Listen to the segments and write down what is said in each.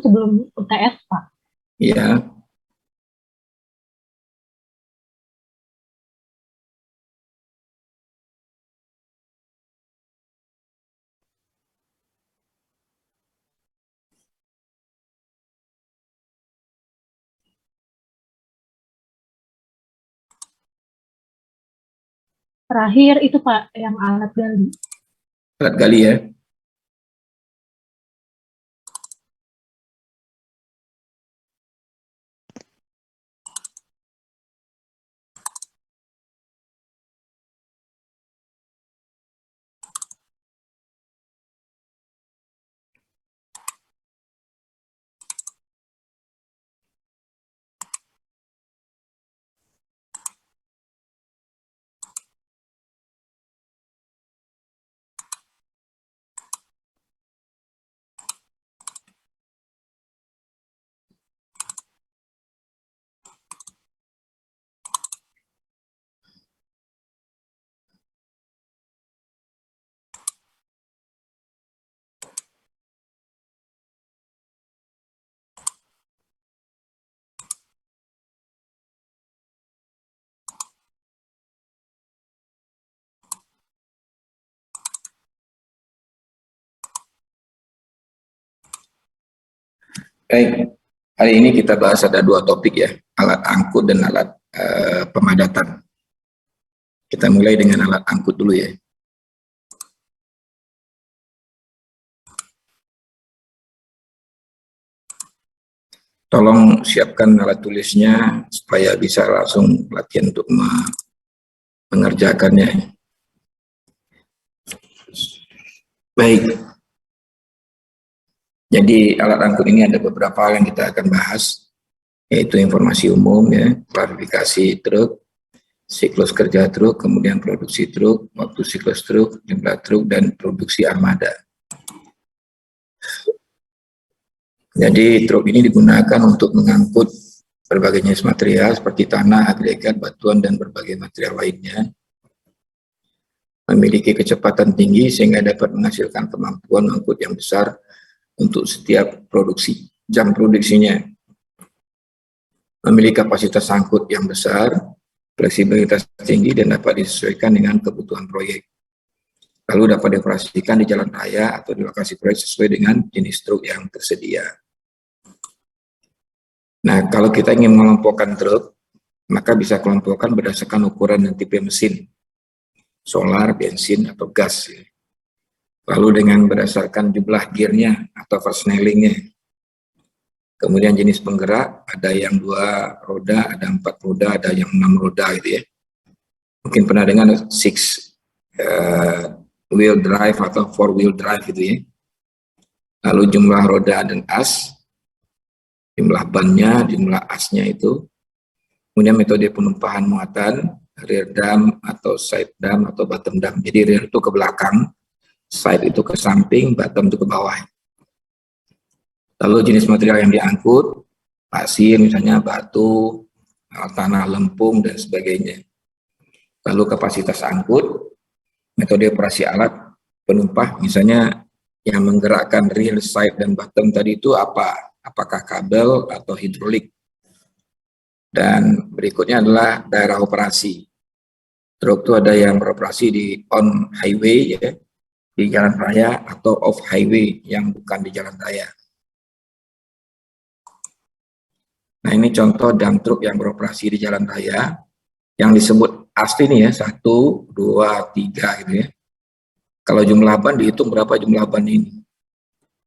sebelum UTS, Pak. Iya. Terakhir itu Pak, yang alat gali. Alat gali ya. Baik, hari ini kita bahas ada dua topik ya, alat angkut dan alat pemadatan. Kita mulai dengan alat angkut dulu ya. Tolong siapkan alat tulisnya supaya bisa langsung latihan untuk mengerjakannya. Baik. Jadi alat angkut ini ada beberapa hal yang kita akan bahas, yaitu informasi umum ya, klarifikasi truk, siklus kerja truk, kemudian produksi truk, waktu siklus truk, jumlah truk, dan produksi armada. Jadi truk ini digunakan untuk mengangkut berbagai jenis material seperti tanah, agregat, batuan, dan berbagai material lainnya. Memiliki kecepatan tinggi sehingga dapat menghasilkan kemampuan angkut yang besar untuk setiap produksi, jam produksinya. Memiliki kapasitas angkut yang besar, fleksibilitas tinggi, dan dapat disesuaikan dengan kebutuhan proyek. Lalu dapat dioperasikan di jalan raya atau di lokasi proyek sesuai dengan jenis truk yang tersedia. Nah, kalau kita ingin mengelompokkan truk, maka bisa kelompokkan berdasarkan ukuran dan tipe mesin, solar, bensin, atau gas. Lalu dengan berdasarkan jumlah gearnya atau fastenelingnya. Kemudian jenis penggerak, ada yang 2 roda, ada 4 roda, ada yang 6 roda gitu ya. Mungkin pernah dengar 6 wheel drive atau 4 wheel drive gitu ya. Lalu jumlah roda dan as, jumlah bannya, jumlah asnya itu. Kemudian metode penumpahan muatan, rear dam atau side dam atau bottom dam. Jadi rear itu ke belakang, side itu ke samping, bottom itu ke bawah. Lalu jenis material yang diangkut, pasir misalnya, batu, tanah lempung, dan sebagainya. Lalu kapasitas angkut, metode operasi alat penumpang, misalnya yang menggerakkan rear, side, dan bottom tadi itu apa? Apakah kabel atau hidrolik? Dan berikutnya adalah daerah operasi. Truk itu ada yang beroperasi di on highway ya, di jalan raya, atau off highway yang bukan di jalan raya. Nah, ini contoh dump truk yang beroperasi di jalan raya, yang disebut asli nih ya, 1, 2, 3 gitu ya. Kalau jumlah ban dihitung berapa jumlah ban ini.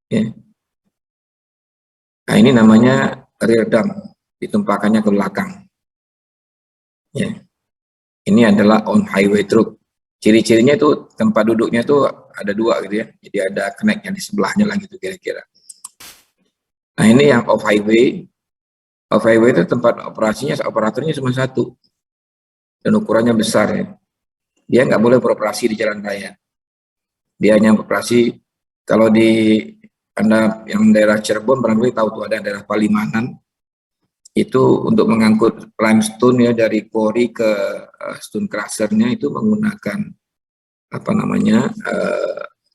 Ya. Nah, ini namanya rear dump, ditumpahkannya ke belakang. Ya. Ini adalah on highway truk. Ciri-cirinya itu tempat duduknya itu ada 2 gitu ya. Jadi ada connect-nya di sebelahnya lah gitu kira-kira. Nah, ini yang off highway. Off highway itu tempat operasinya, operatornya cuma 1. Dan ukurannya besar ya. Dia nggak boleh beroperasi di jalan raya. Dia hanya beroperasi, kalau di Anda yang daerah Cirebon barangkali tahu tuh ada daerah Palimanan, itu untuk mengangkut limestone ya dari quarry ke stone crusher-nya itu menggunakan apa namanya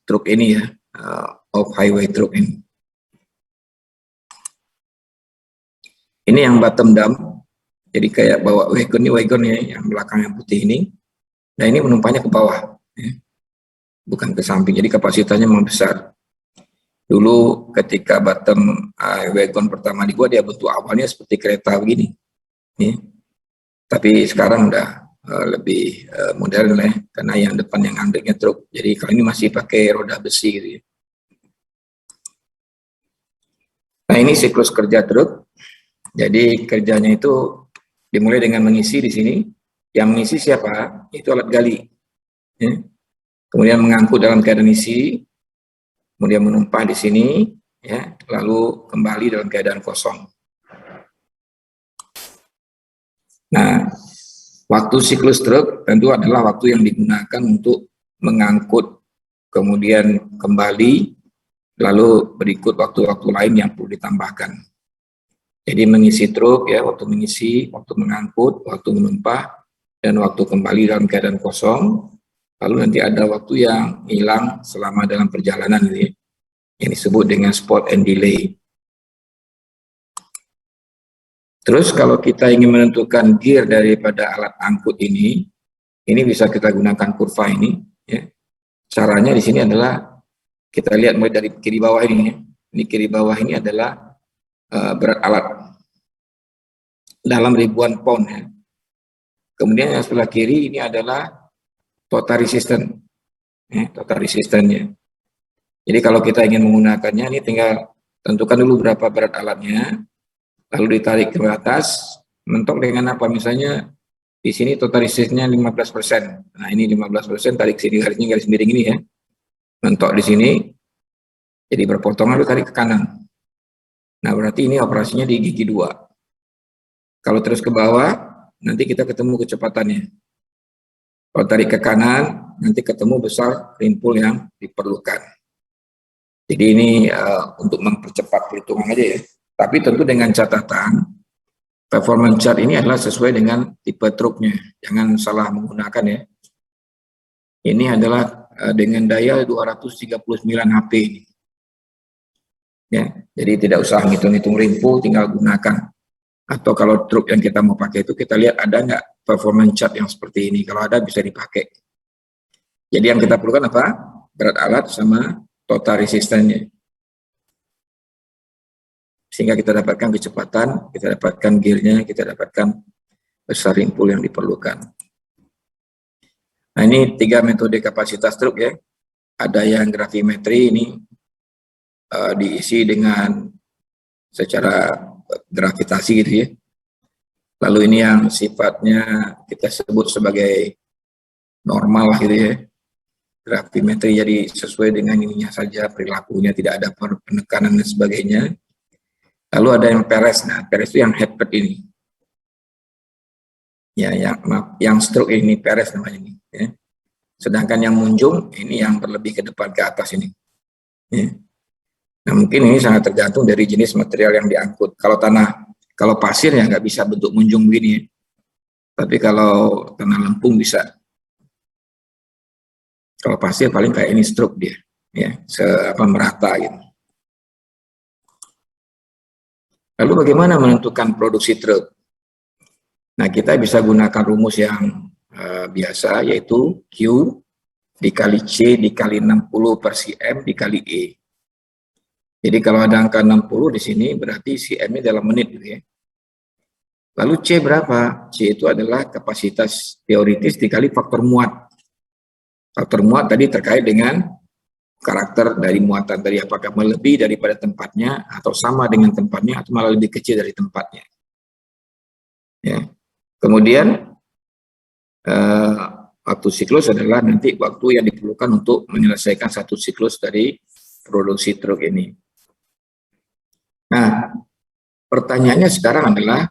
truk ini ya, off highway truk ini. Ini yang bottom down, jadi kayak bawa wagon ya, yang belakang yang putih ini. Nah ini menumpahnya ke bawah, ya. Bukan ke samping, jadi kapasitasnya memang besar. Dulu ketika bottom wagon pertama dibuat, dia bentuk awalnya seperti kereta begini, ya. Tapi sekarang udah lebih modern ya, karena yang depan yang andeknya truk. Jadi kali ini masih pakai roda besi gitu ya. Nah ini siklus kerja truk. Jadi kerjanya itu dimulai dengan mengisi di sini. Yang mengisi siapa? Itu alat gali. Ya. Kemudian mengangkut dalam keadaan isi, kemudian menumpah di sini, ya, lalu kembali dalam keadaan kosong. Nah, waktu siklus truk tentu adalah waktu yang digunakan untuk mengangkut, kemudian kembali, lalu berikut waktu-waktu lain yang perlu ditambahkan. Jadi mengisi truk ya, waktu mengisi, waktu mengangkut, waktu menumpah, dan waktu kembali dalam keadaan kosong. Lalu nanti ada waktu yang hilang selama dalam perjalanan ini, yang disebut dengan spot and delay. Terus kalau kita ingin menentukan gear daripada alat angkut ini bisa kita gunakan kurva ini. Ya. Caranya di sini adalah kita lihat mulai dari kiri bawah ini. Ya. Ini kiri bawah ini adalah berat alat dalam ribuan pound. Ya. Kemudian yang sebelah kiri ini adalah total resistance, ya, total resistance-nya. Jadi kalau kita ingin menggunakannya, ini tinggal tentukan dulu berapa berat alatnya, lalu ditarik ke atas, mentok dengan apa? Misalnya di sini total resistance-nya 15%. Nah ini 15%, tarik sini garisnya garis miring ini ya, mentok di sini, jadi berpotongan, lalu tarik ke kanan. Nah berarti ini operasinya di gigi 2. Kalau terus ke bawah, nanti kita ketemu kecepatannya. Kalau tarik ke kanan, nanti ketemu besar rimpul yang diperlukan. Jadi ini untuk mempercepat perhitungan aja ya. Tapi tentu dengan catatan, performance chart ini adalah sesuai dengan tipe truknya. Jangan salah menggunakan ya. Ini adalah dengan daya 239 HP ini. Ya, jadi tidak usah ngitung-ngitung rimpul, tinggal gunakan. Atau kalau truk yang kita mau pakai itu, kita lihat ada nggak performance chart yang seperti ini. Kalau ada bisa dipakai. Jadi yang kita perlukan apa? Berat alat sama total resistannya. Sehingga kita dapatkan kecepatan, kita dapatkan gearnya, kita dapatkan besar rimpul yang diperlukan. Nah ini 3 metode kapasitas truk ya. Ada yang gravimetri, ini diisi dengan secara gravitasi gitu ya. Lalu ini yang sifatnya kita sebut sebagai normal lah gitu ya. Gravimetri, jadi sesuai dengan ininya saja, perilakunya, tidak ada penekanan dan sebagainya. Lalu ada yang peres. Nah peres itu yang headpad ini. Ya, yang stroke ini peres namanya ini. Ya. Sedangkan yang munjung ini yang berlebih ke depan ke atas ini. Ya. Nah mungkin ini sangat tergantung dari jenis material yang diangkut. Kalau pasir ya nggak bisa bentuk munjung begini. Tapi kalau tanah lempung bisa. Kalau pasir paling kayak ini stroke dia, ya, merata gitu. Lalu bagaimana menentukan produksi truk? Nah kita bisa gunakan rumus yang biasa, yaitu Q dikali C dikali 60 per cm dikali E. Jadi kalau ada angka 60 di sini berarti cm-nya dalam menit gitu ya. Lalu C berapa? C itu adalah kapasitas teoritis dikali faktor muat. Faktor muat tadi terkait dengan karakter dari muatan tadi, apakah melebihi daripada tempatnya atau sama dengan tempatnya atau malah lebih kecil dari tempatnya. Ya. Kemudian waktu siklus adalah nanti waktu yang diperlukan untuk menyelesaikan satu siklus dari produksi truk ini. Nah, pertanyaannya sekarang adalah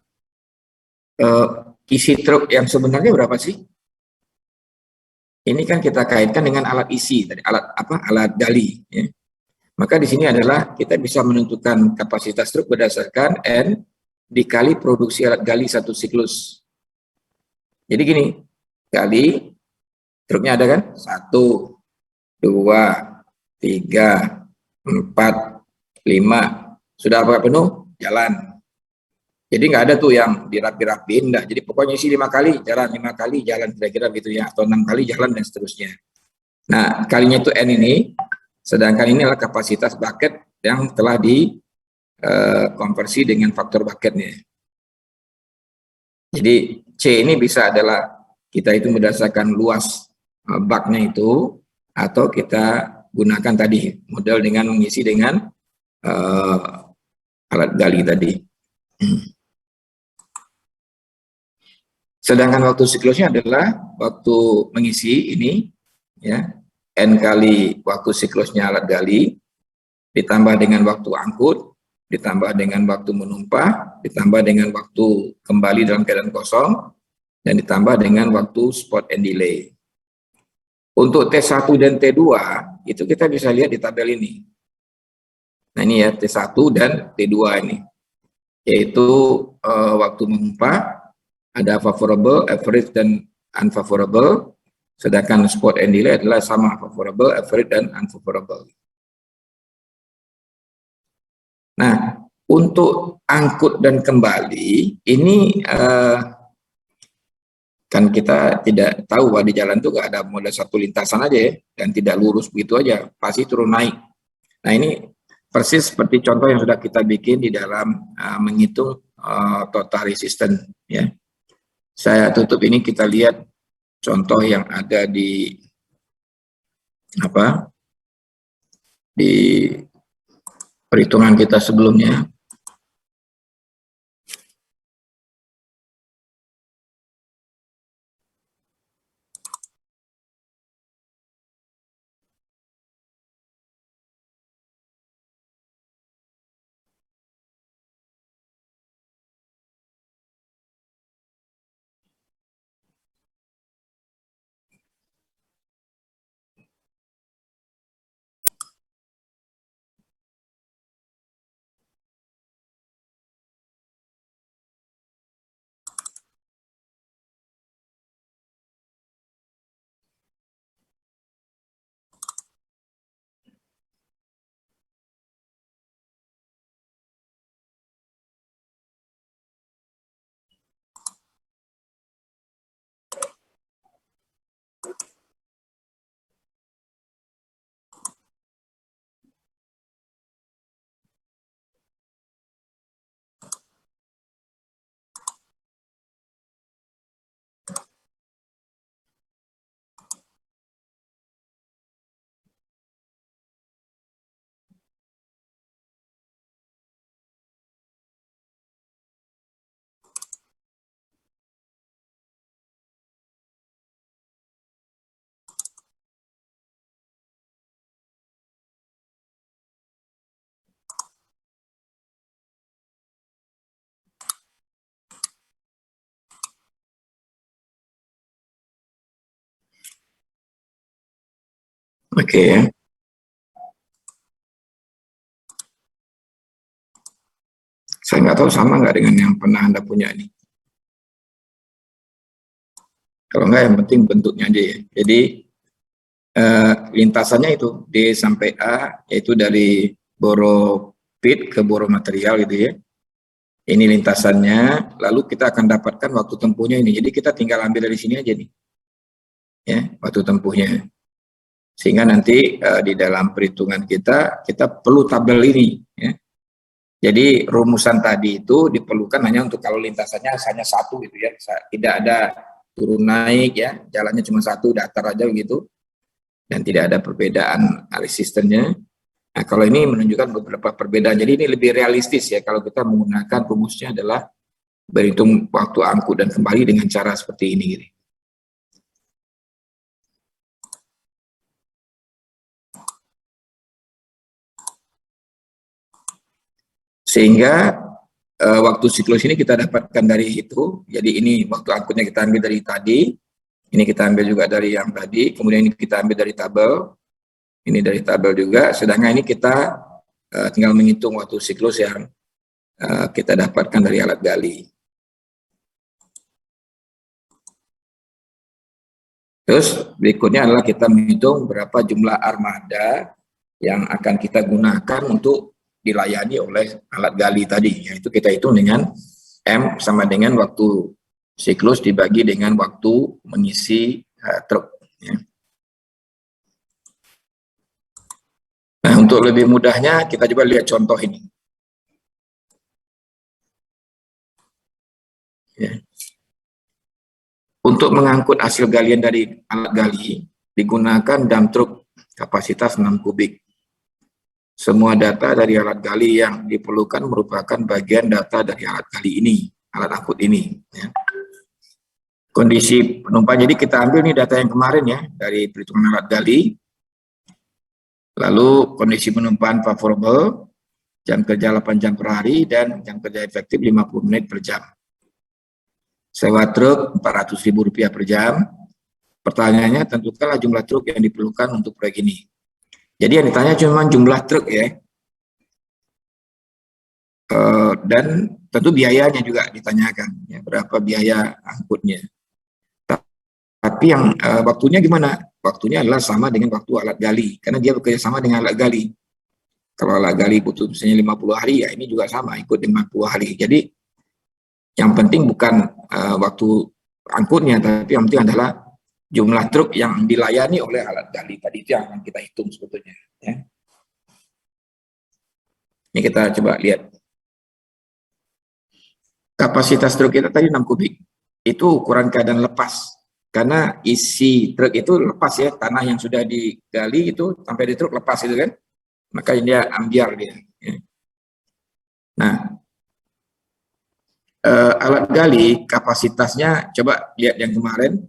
isi truk yang sebenarnya berapa sih? Ini kan kita kaitkan dengan alat isi, alat gali. Ya. Maka di sini adalah kita bisa menentukan kapasitas truk berdasarkan N dikali produksi alat gali satu siklus. Jadi gini, gali, truknya ada kan? 1, 2, 3, 4, 5. Sudah apa penuh? Jalan. Jadi nggak ada tuh yang dirapi-rapiin, enggak. Jadi pokoknya isi 5 kali, jalan 5 kali, jalan kira-kira gitu ya, atau 6 kali jalan dan seterusnya. Nah, kalinya itu N ini, sedangkan ini adalah kapasitas bucket yang telah dikonversi dengan faktor bucketnya. Jadi C ini bisa adalah kita itu berdasarkan luas baknya itu, atau kita gunakan tadi model dengan mengisi dengan alat gali tadi. Sedangkan waktu siklusnya adalah waktu mengisi ini, ya, N kali waktu siklusnya alat gali, ditambah dengan waktu angkut, ditambah dengan waktu menumpah, ditambah dengan waktu kembali dalam keadaan kosong, dan ditambah dengan waktu spot and delay. Untuk T1 dan T2, itu kita bisa lihat di tabel ini. Nah ini ya, T1 dan T2 ini. Yaitu waktu menumpah, ada favorable, average, dan unfavorable. Sedangkan spot and delay adalah sama, favorable, average, dan unfavorable. Nah, untuk angkut dan kembali, ini kan kita tidak tahu bahwa di jalan itu nggak ada model satu lintasan aja ya, dan tidak lurus begitu aja, pasti turun naik. Nah ini persis seperti contoh yang sudah kita bikin di dalam menghitung total resistance ya. Saya tutup ini, kita lihat contoh yang ada di di perhitungan kita sebelumnya. Oke. Saya nggak tahu sama nggak dengan yang pernah Anda punya ini. Kalau nggak, yang penting bentuknya aja ya. Jadi lintasannya itu D sampai A, yaitu dari boro pit ke boro material gitu ya. Ini lintasannya, lalu kita akan dapatkan waktu tempuhnya ini. Jadi kita tinggal ambil dari sini aja nih, ya, waktu tempuhnya. Sehingga nanti di dalam perhitungan kita perlu tabel ini, ya. Jadi rumusan tadi itu diperlukan hanya untuk kalau lintasannya hanya satu gitu ya, tidak ada turun naik ya, jalannya cuma satu, datar aja gitu, dan tidak ada perbedaan resistennya. Nah kalau ini menunjukkan beberapa perbedaan, jadi ini lebih realistis ya kalau kita menggunakan rumusnya adalah berhitung waktu angkut dan kembali dengan cara seperti ini gitu. Sehingga waktu siklus ini kita dapatkan dari itu. Jadi ini waktu angkutnya kita ambil dari tadi, ini kita ambil juga dari yang tadi, kemudian ini kita ambil dari tabel, ini dari tabel juga, sedangkan ini kita tinggal menghitung waktu siklus yang kita dapatkan dari alat gali. Terus berikutnya adalah kita menghitung berapa jumlah armada yang akan kita gunakan untuk dilayani oleh alat gali tadi, yaitu kita hitung dengan M sama dengan waktu siklus dibagi dengan waktu mengisi truk. Ya. Nah, untuk lebih mudahnya kita coba lihat contoh ini. Ya. Untuk mengangkut hasil galian dari alat gali, digunakan dump truck kapasitas 6 kubik. Semua data dari alat gali yang diperlukan merupakan bagian data dari alat gali ini, alat angkut ini. Ya. Kondisi penumpang, jadi kita ambil nih data yang kemarin ya, dari perhitungan alat gali, lalu kondisi penumpang favorable, jam kerja 8 jam per hari, dan jam kerja efektif 50 menit per jam. Sewa truk Rp400.000 per jam. Pertanyaannya, tentukanlah jumlah truk yang diperlukan untuk proyek ini. Jadi yang ditanya cuma jumlah truk ya. Dan tentu biayanya juga ditanyakan, ya, berapa biaya angkutnya. Tapi yang waktunya gimana? Waktunya adalah sama dengan waktu alat gali, karena dia bekerja sama dengan alat gali. Kalau alat gali butuh misalnya 50 hari, ya ini juga sama, ikut 50 hari. Jadi yang penting bukan waktu angkutnya, tapi yang penting adalah jumlah truk yang dilayani oleh alat gali tadi, itu yang akan kita hitung sebetulnya. Ya. Ini kita coba lihat. Kapasitas truk kita tadi 6 kubik. Itu ukuran keadaan lepas. Karena isi truk itu lepas ya, tanah yang sudah digali itu sampai di truk lepas itu kan. Maka dia ambiar dia. Ya. Nah, alat gali kapasitasnya coba lihat yang kemarin,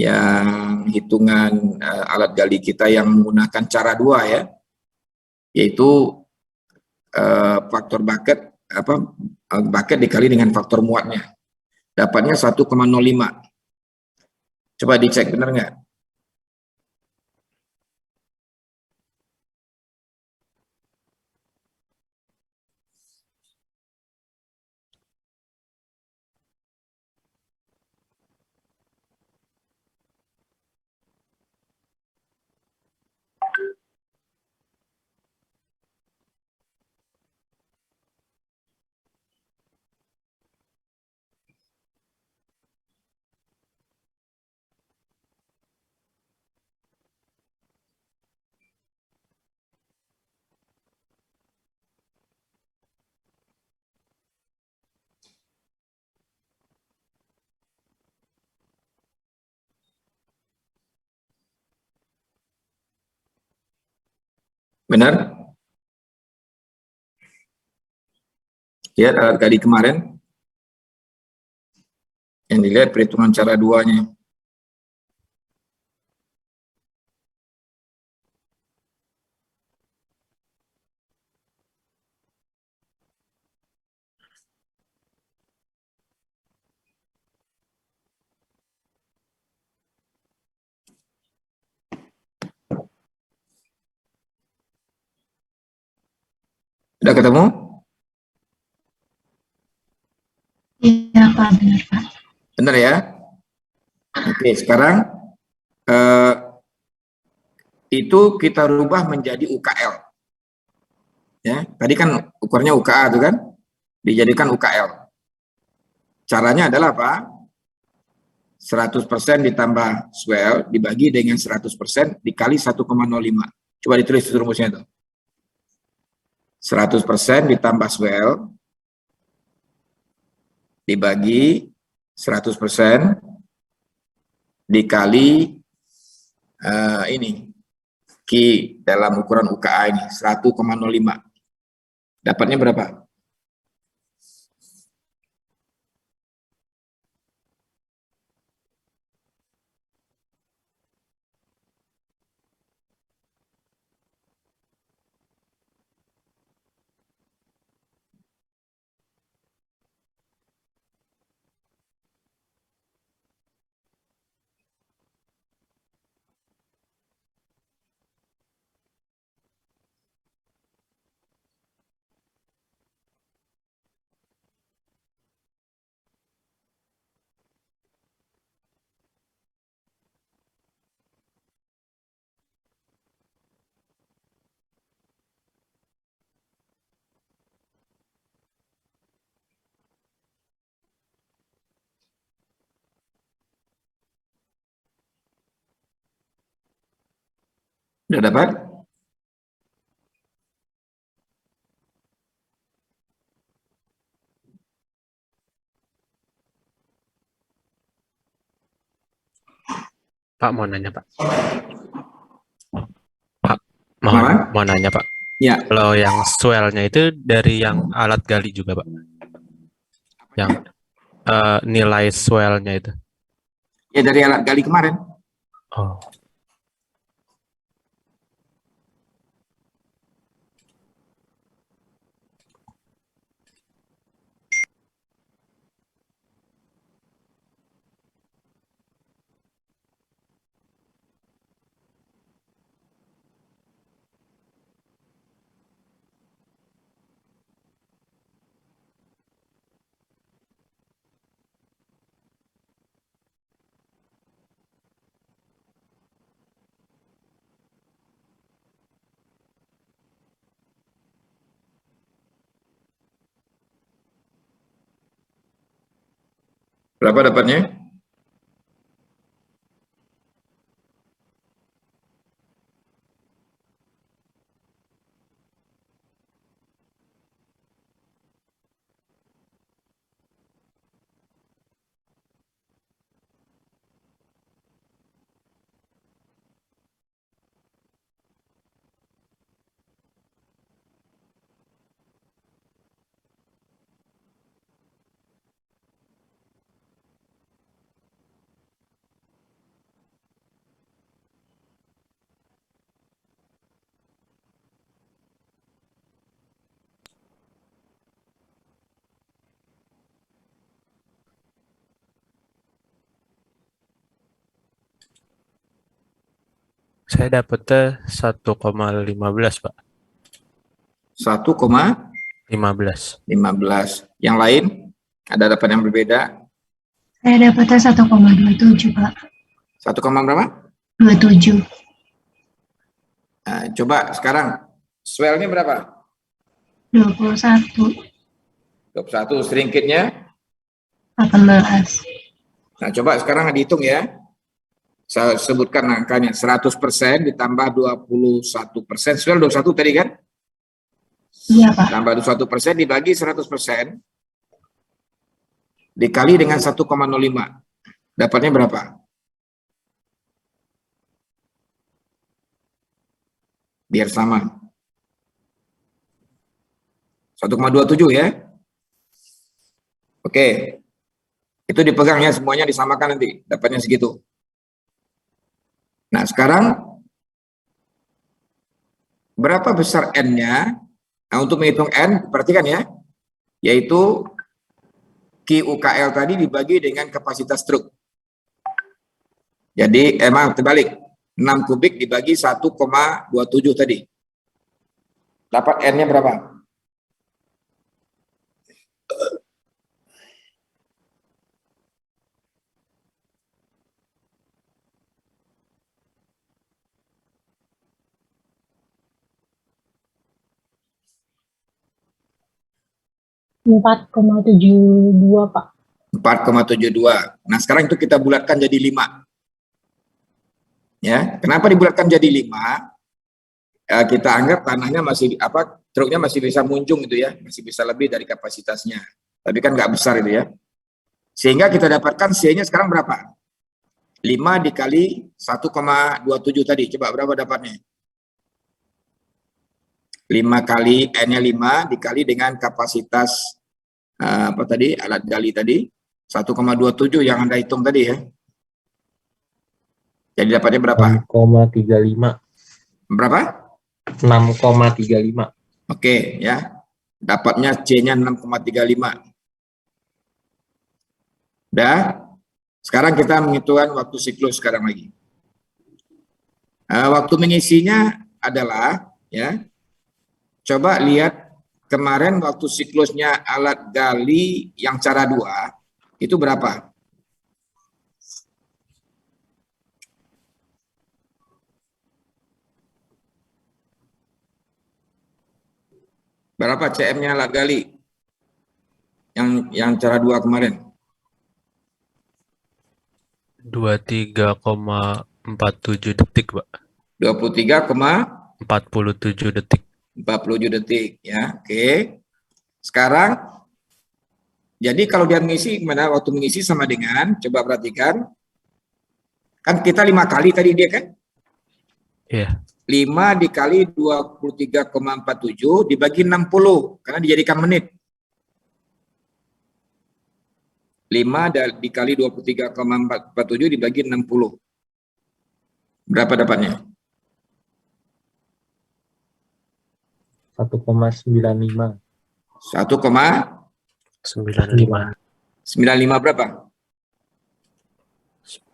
yang hitungan alat gali kita yang menggunakan cara 2 ya, yaitu faktor bucket bucket dikali dengan faktor muatnya, dapatnya 1,05. Coba dicek benar nggak? Benar? Lihat alat gali kemarin, yang dilihat perhitungan cara 2-nya. Sudah ketemu? Iya Pak, benar Pak. Benar ya? Oke, sekarang itu kita rubah menjadi UKL. Ya, tadi kan ukurnya UKA itu kan, dijadikan UKL. Caranya adalah apa? 100% ditambah swell dibagi dengan 100% dikali 1,05. Coba ditulis rumusnya itu. 100% ditambah swell dibagi 100% dikali ini Q dalam ukuran UKA ini 1,05. Dapatnya berapa? Udah dapat? Pak mau nanya Pak. Pak Kenapa? mau nanya Pak. Ya, Kalau yang swellnya itu dari yang alat gali juga Pak. Yang nilai swellnya itu. ya dari alat gali kemarin. Oh. Berapa dapatnya? Saya dapetnya 1,15 Pak. 1,15. 15. Yang lain? Ada dapat yang berbeda? Saya dapatnya 1,27 Pak. 1, berapa? 27. Nah, coba sekarang. Swellnya berapa? 21. 21. Sedikitnya? 18. Nah, coba sekarang dihitung ya. Saya sebutkan angkanya. 100% ditambah 21%. Swell 21 tadi kan? Iya Pak. Tambah 21% dibagi 100%. Dikali dengan 1,05. Dapatnya berapa? Biar sama. 1,27 ya. Oke. Itu dipegang ya, semuanya disamakan nanti. Dapatnya segitu. Nah, sekarang berapa besar N-nya? Nah, untuk menghitung N, perhatikan ya. Yaitu QUKL tadi dibagi dengan kapasitas truk. Jadi, emang terbalik. 6 kubik dibagi 1,27 tadi. Dapat N-nya berapa? Empat 4,72 Pak. 4,72. Nah, sekarang itu kita bulatkan jadi 5. Ya, kenapa dibulatkan jadi 5? Kita anggap tanahnya masih truknya masih bisa munjung gitu ya, masih bisa lebih dari kapasitasnya. Tapi kan nggak besar itu ya. Sehingga kita dapatkan C-nya sekarang berapa? 5 dikali 1,27 tadi. Coba berapa dapatnya? 5 kali N-nya 5 dikali dengan kapasitas alat gali tadi 1,27 yang Anda hitung tadi ya. Jadi dapatnya berapa? 6,35. Berapa? 6,35. Oke ya. Dapatnya C-nya 6,35. Udah. Sekarang kita menghitungkan waktu siklus sekarang lagi. Waktu mengisinya adalah ya. Coba lihat kemarin waktu siklusnya alat gali yang cara 2 itu berapa? Berapa CM-nya alat gali? Yang cara 2 kemarin? 23,47 detik Pak. 47 detik. 47 detik ya. Oke. Sekarang jadi kalau dia mengisi gimana waktu mengisi sama dengan coba perhatikan kan kita 5 kali tadi dia kan? Iya. 5 dikali 23,47 dibagi 60 karena dijadikan menit. 5 dikali 23,47 dibagi 60. Berapa dapatnya? 1,95. 95. 1,95 berapa?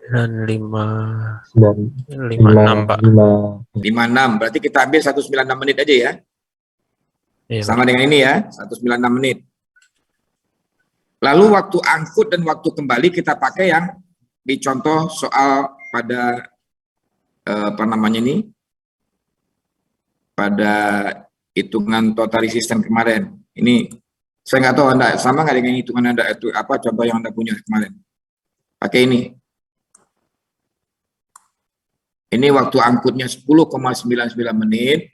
95. 56, Pak. 56. Berarti kita ambil 196 menit aja ya. Iya, Sama dengan ini ya, 196 menit. Lalu waktu angkut dan waktu kembali kita pakai yang dicontoh soal pada apa namanya ini? Pada hitungan total resistance kemarin. Ini saya nggak tahu Anda sama nggak dengan hitungan Anda itu apa contoh yang Anda punya kemarin. Pakai ini. Ini waktu angkutnya 10,99 menit,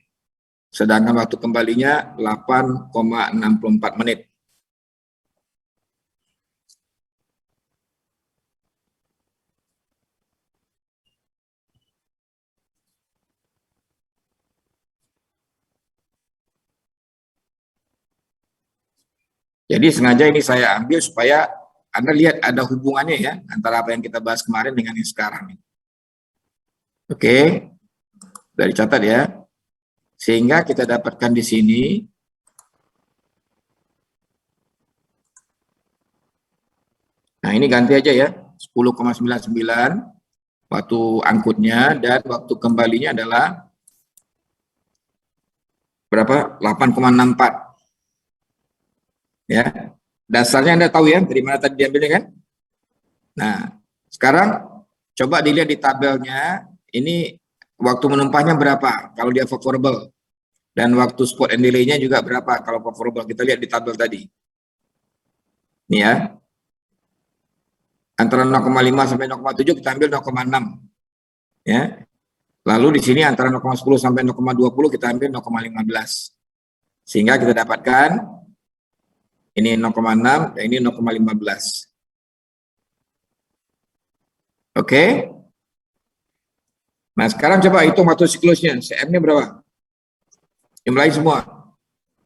sedangkan waktu kembalinya 8,64 menit. Jadi sengaja ini saya ambil supaya Anda lihat ada hubungannya ya antara apa yang kita bahas kemarin dengan yang sekarang. Oke, dari catat ya. Sehingga kita dapatkan di sini nah ini ganti aja ya 10,99 waktu angkutnya dan waktu kembalinya adalah berapa? 8,64 ya. Dasarnya Anda tahu ya dari mana tadi diambilnya kan? Nah sekarang coba dilihat di tabelnya ini waktu menumpahnya berapa kalau dia favorable dan waktu spot and delay-nya juga berapa kalau favorable. Kita lihat di tabel tadi ini ya. Antara 0,5 sampai 0,7 kita ambil 0,6 ya. Lalu di sini antara 0,10 sampai 0,20 kita ambil 0,15. Sehingga kita dapatkan ini 0,6 dan ini 0,15. Oke. Nah, sekarang coba hitung waktu siklusnya. CM-nya berapa? Jumlahin semua.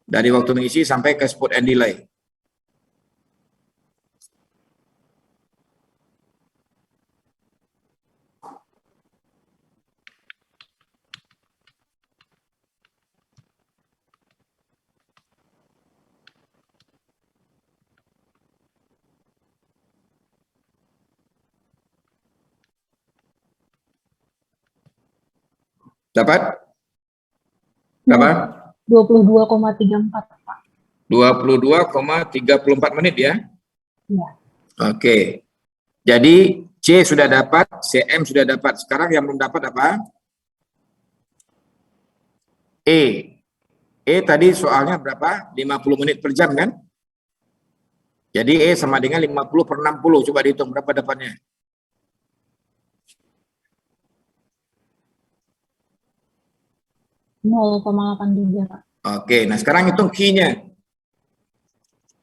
Dari waktu mengisi sampai ke spot and delay. Dapat? Berapa? 22,34, Pak. 22,34 menit ya? Iya. Oke. Jadi C sudah dapat, CM sudah dapat. Sekarang yang belum dapat apa? E. E tadi soalnya berapa? 50 menit per jam kan? Jadi E sama dengan 50 per 60. Coba dihitung berapa dapatnya? 0,83, Pak. Oke, nah sekarang hitung Q-nya.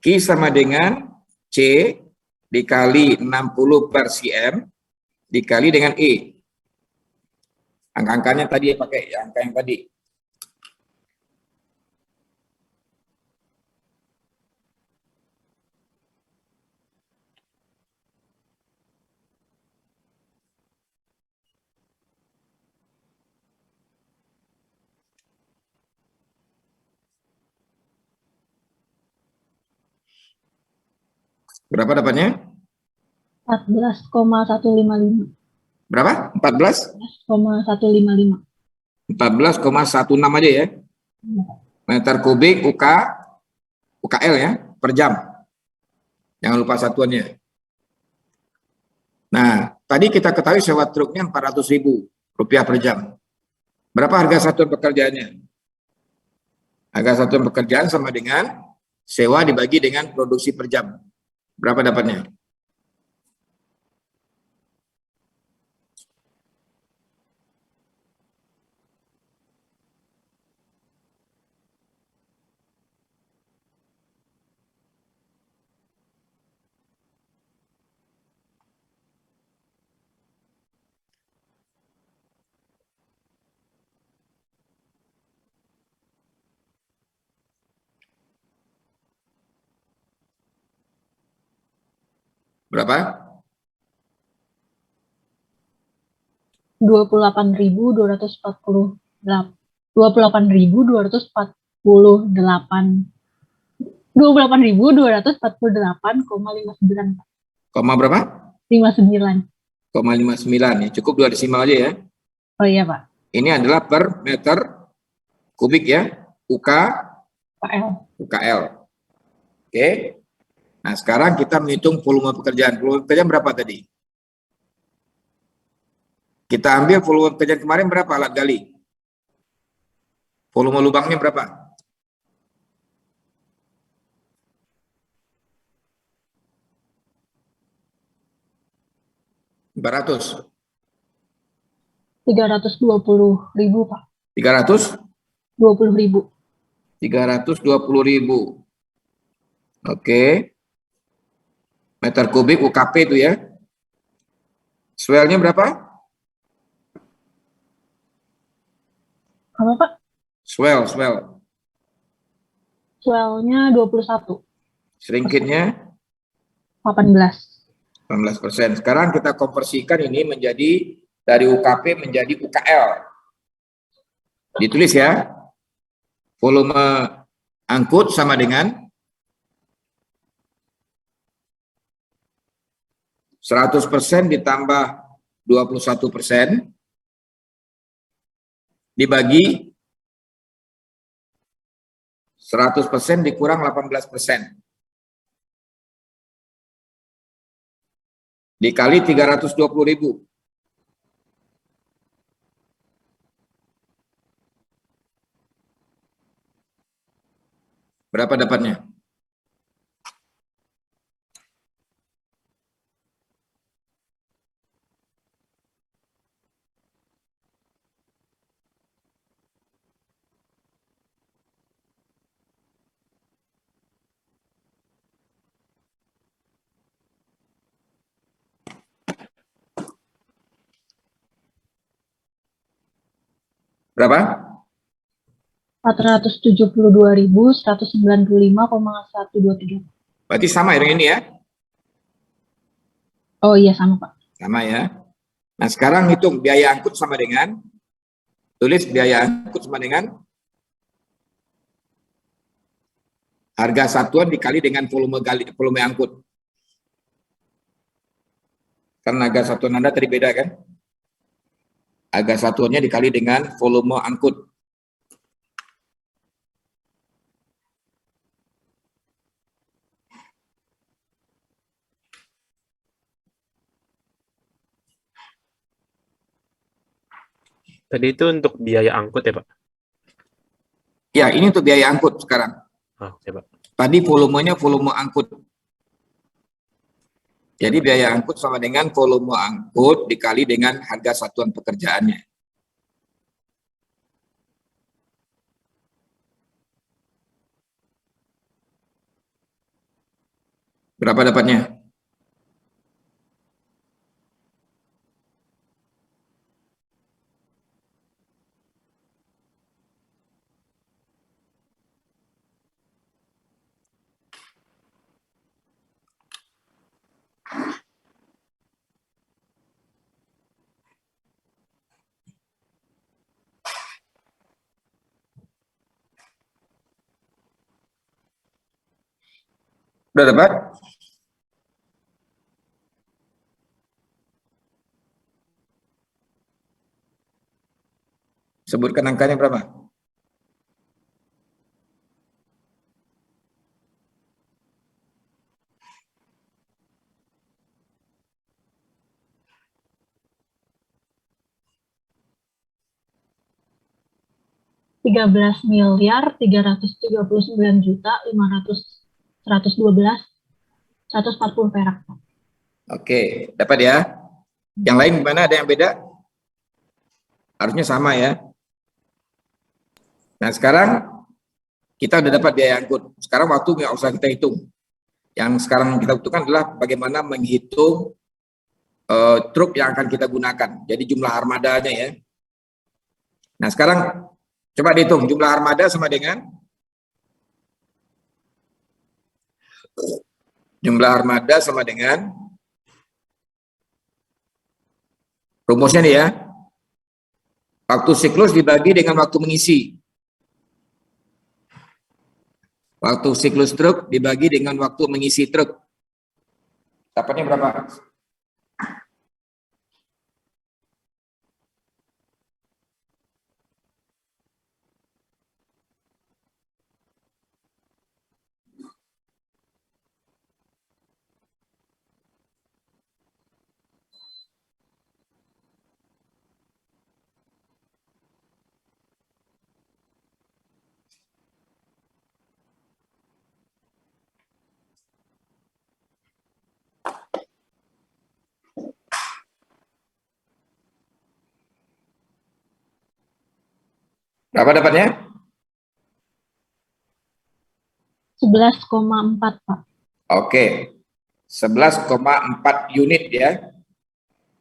Q sama dengan C dikali 60 per cm dikali dengan E. Angka-angkanya tadi ya pakai angka yang tadi. Berapa dapatnya? 14,155. Berapa? 14? 14,155. 14,16 aja ya. Meter kubik UKL ya, per jam. Jangan lupa satuannya. Nah, tadi kita ketahui sewa truknya 400.000 rupiah per jam. Berapa harga satuan pekerjaannya? Harga satuan pekerjaan sama dengan sewa dibagi dengan produksi per jam. Berapa dapatnya? Berapa? 28.248. 28.248. 28.248,59. Koma berapa? 59. 0,59 ya. Cukup 2 desimal aja ya. Oh iya Pak. Ini adalah per meter kubik ya. KL. UKL. Oke. Nah, sekarang kita menghitung volume pekerjaan. Volume pekerjaan berapa tadi? Kita ambil volume pekerjaan kemarin berapa alat gali? Volume lubangnya berapa? Ratus. 320.000 Pak. 300? 20.000. 320.000. Oke. Meter kubik UKP itu ya. Swellnya berapa? Apa Pak? Swell. Swellnya 21. Shrinkage-nya 18. 18%. Sekarang kita konversikan ini menjadi dari UKP menjadi UKL. Ditulis ya. Volume angkut sama dengan 100% ditambah 21% dibagi 100% dikurang 18%. Dikali 320.000. Berapa dapatnya? Berapa? 472.195,123. Berarti sama dengan ini ya? Oh iya sama Pak. Sama ya. Nah, sekarang hitung biaya angkut sama dengan, tulis biaya angkut sama dengan harga satuan dikali dengan volume angkut. Karena harga satuan Anda tadi beda kan? Harga satuannya dikali dengan volume angkut. Tadi itu untuk biaya angkut ya Pak? Ya, ini untuk biaya angkut sekarang. Oh, oke Pak. Tadi volumenya volume angkut. Jadi biaya angkut sama dengan volume angkut dikali dengan harga satuan pekerjaannya. Berapa dapatnya? Udah dapat? Sebutkan angkanya berapa? Perak. Oke, dapat ya. Yang lain gimana? Ada yang beda? Harusnya sama ya. Nah, sekarang kita udah dapat biaya angkut. Sekarang waktu nggak usah kita hitung. Yang sekarang kita butuhkan adalah bagaimana menghitung truk yang akan kita gunakan. Jadi jumlah armadanya ya. Nah, sekarang coba dihitung jumlah armada sama dengan Rumusnya nih ya. Waktu siklus dibagi dengan waktu mengisi. Waktu siklus truk dibagi dengan waktu mengisi truk. Dapatnya berapa? Berapa dapatnya? 11,4 Pak. Oke. 11,4 unit ya.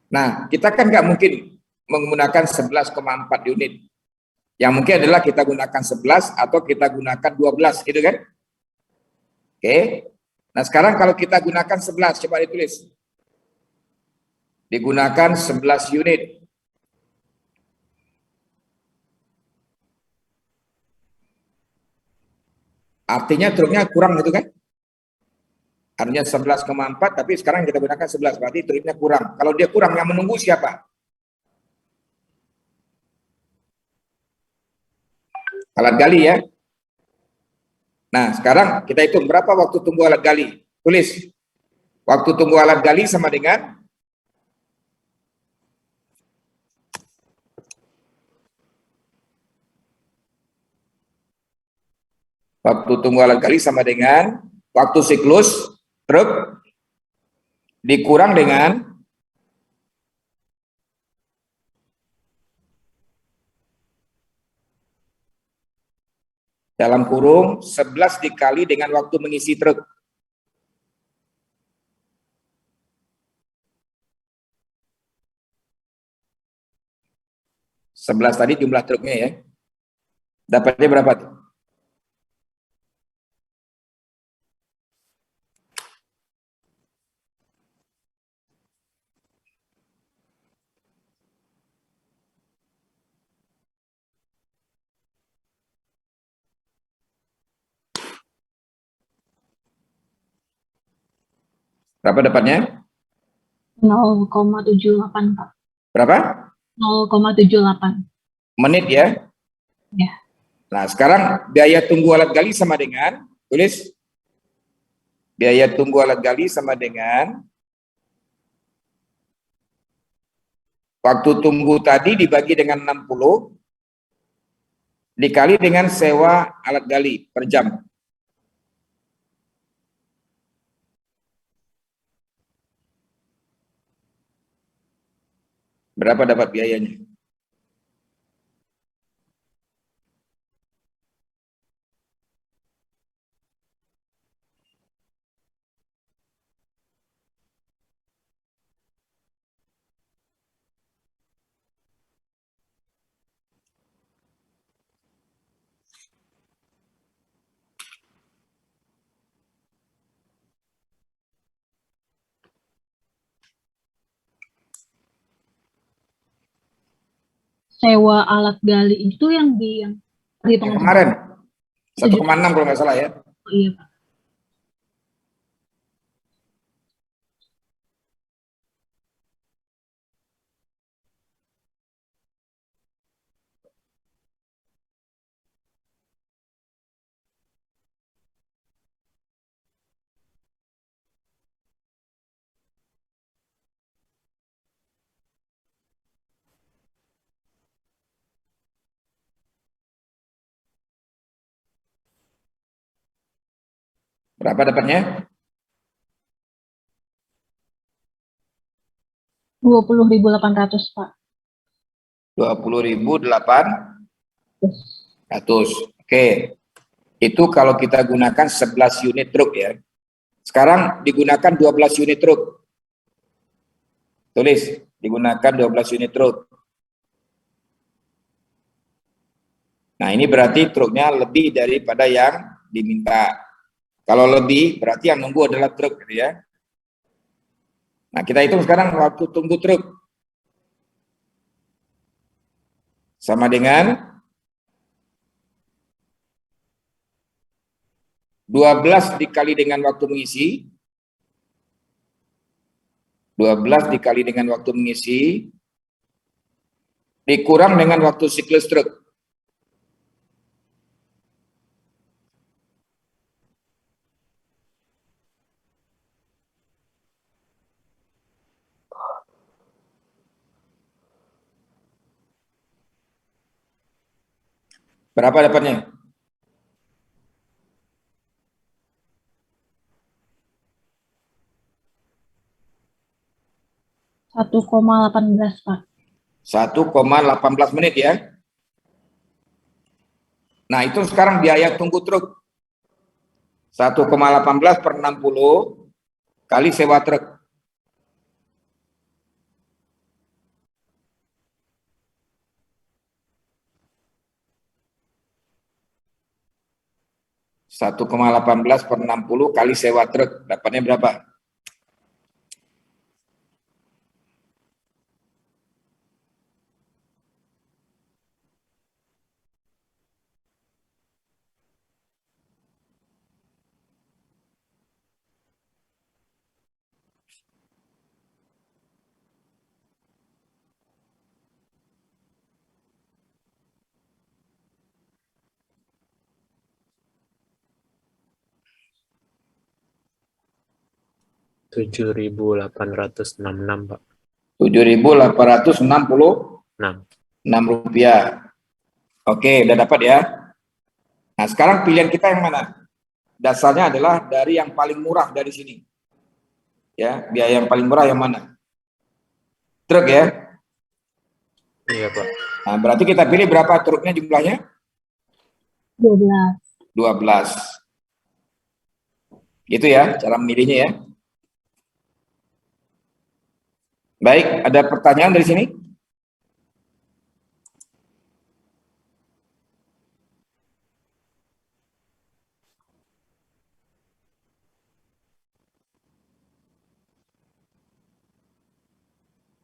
Nah, kita kan nggak mungkin menggunakan 11,4 unit. Yang mungkin adalah kita gunakan 11 atau kita gunakan 12, gitu kan? Oke. Nah, sekarang kalau kita gunakan 11, coba ditulis. Digunakan 11 unit. Artinya truknya kurang gitu kan? Artinya 11,4 tapi sekarang kita gunakan 11, berarti truknya kurang. Kalau dia kurang, yang menunggu siapa? Alat gali ya. Nah, sekarang kita hitung berapa waktu tunggu alat gali. Tulis. Waktu tunggu alat gali sama dengan waktu tunggu alat gali sama dengan waktu siklus truk dikurang dengan dalam kurung 11 dikali dengan waktu mengisi truk. Sebelas tadi jumlah truknya ya. Dapatnya berapa tuh? Berapa dapatnya? 0,78 Pak. Berapa? 0,78. Menit ya? Ya. Nah, sekarang biaya tunggu alat gali sama dengan, tulis, biaya tunggu alat gali sama dengan waktu tunggu tadi dibagi dengan 60 dikali dengan sewa alat gali per jam. Berapa dapat biayanya? Sewa alat gali itu yang di yang Yang perhitungan kemarin 1,6 kalau nggak salah ya. Oh, iya Pak. Berapa dapatnya? 20.800 Pak. 20.800. Oke. Itu kalau kita gunakan 11 unit truk ya. Sekarang digunakan 12 unit truk. Tulis, digunakan 12 unit truk. Nah, ini berarti truknya lebih daripada yang diminta. Kalau lebih, berarti yang nunggu adalah truk gitu ya. Nah, kita hitung sekarang waktu tunggu truk. sama dengan 12 dikali dengan waktu mengisi. 12 dikali dengan waktu mengisi dikurang dengan waktu siklus truk. Berapa dapatnya? 1,18 Pak. 1,18 menit ya. Nah, itu sekarang biaya tunggu truk. 1,18 per 60 kali sewa truk. Satu 1,18 per 60 kali sewa truk. Dapatnya berapa? Rp7.866, Pak. 7.866 rupiah. Oke, udah dapat ya. Nah, sekarang pilihan kita yang mana? Dasarnya adalah dari yang paling murah dari sini. Ya, biaya yang paling murah yang mana? Truk ya. Iya, Pak. Nah, berarti kita pilih berapa truknya jumlahnya? 12. 12. Gitu ya, cara memilihnya ya. Baik, ada pertanyaan dari sini?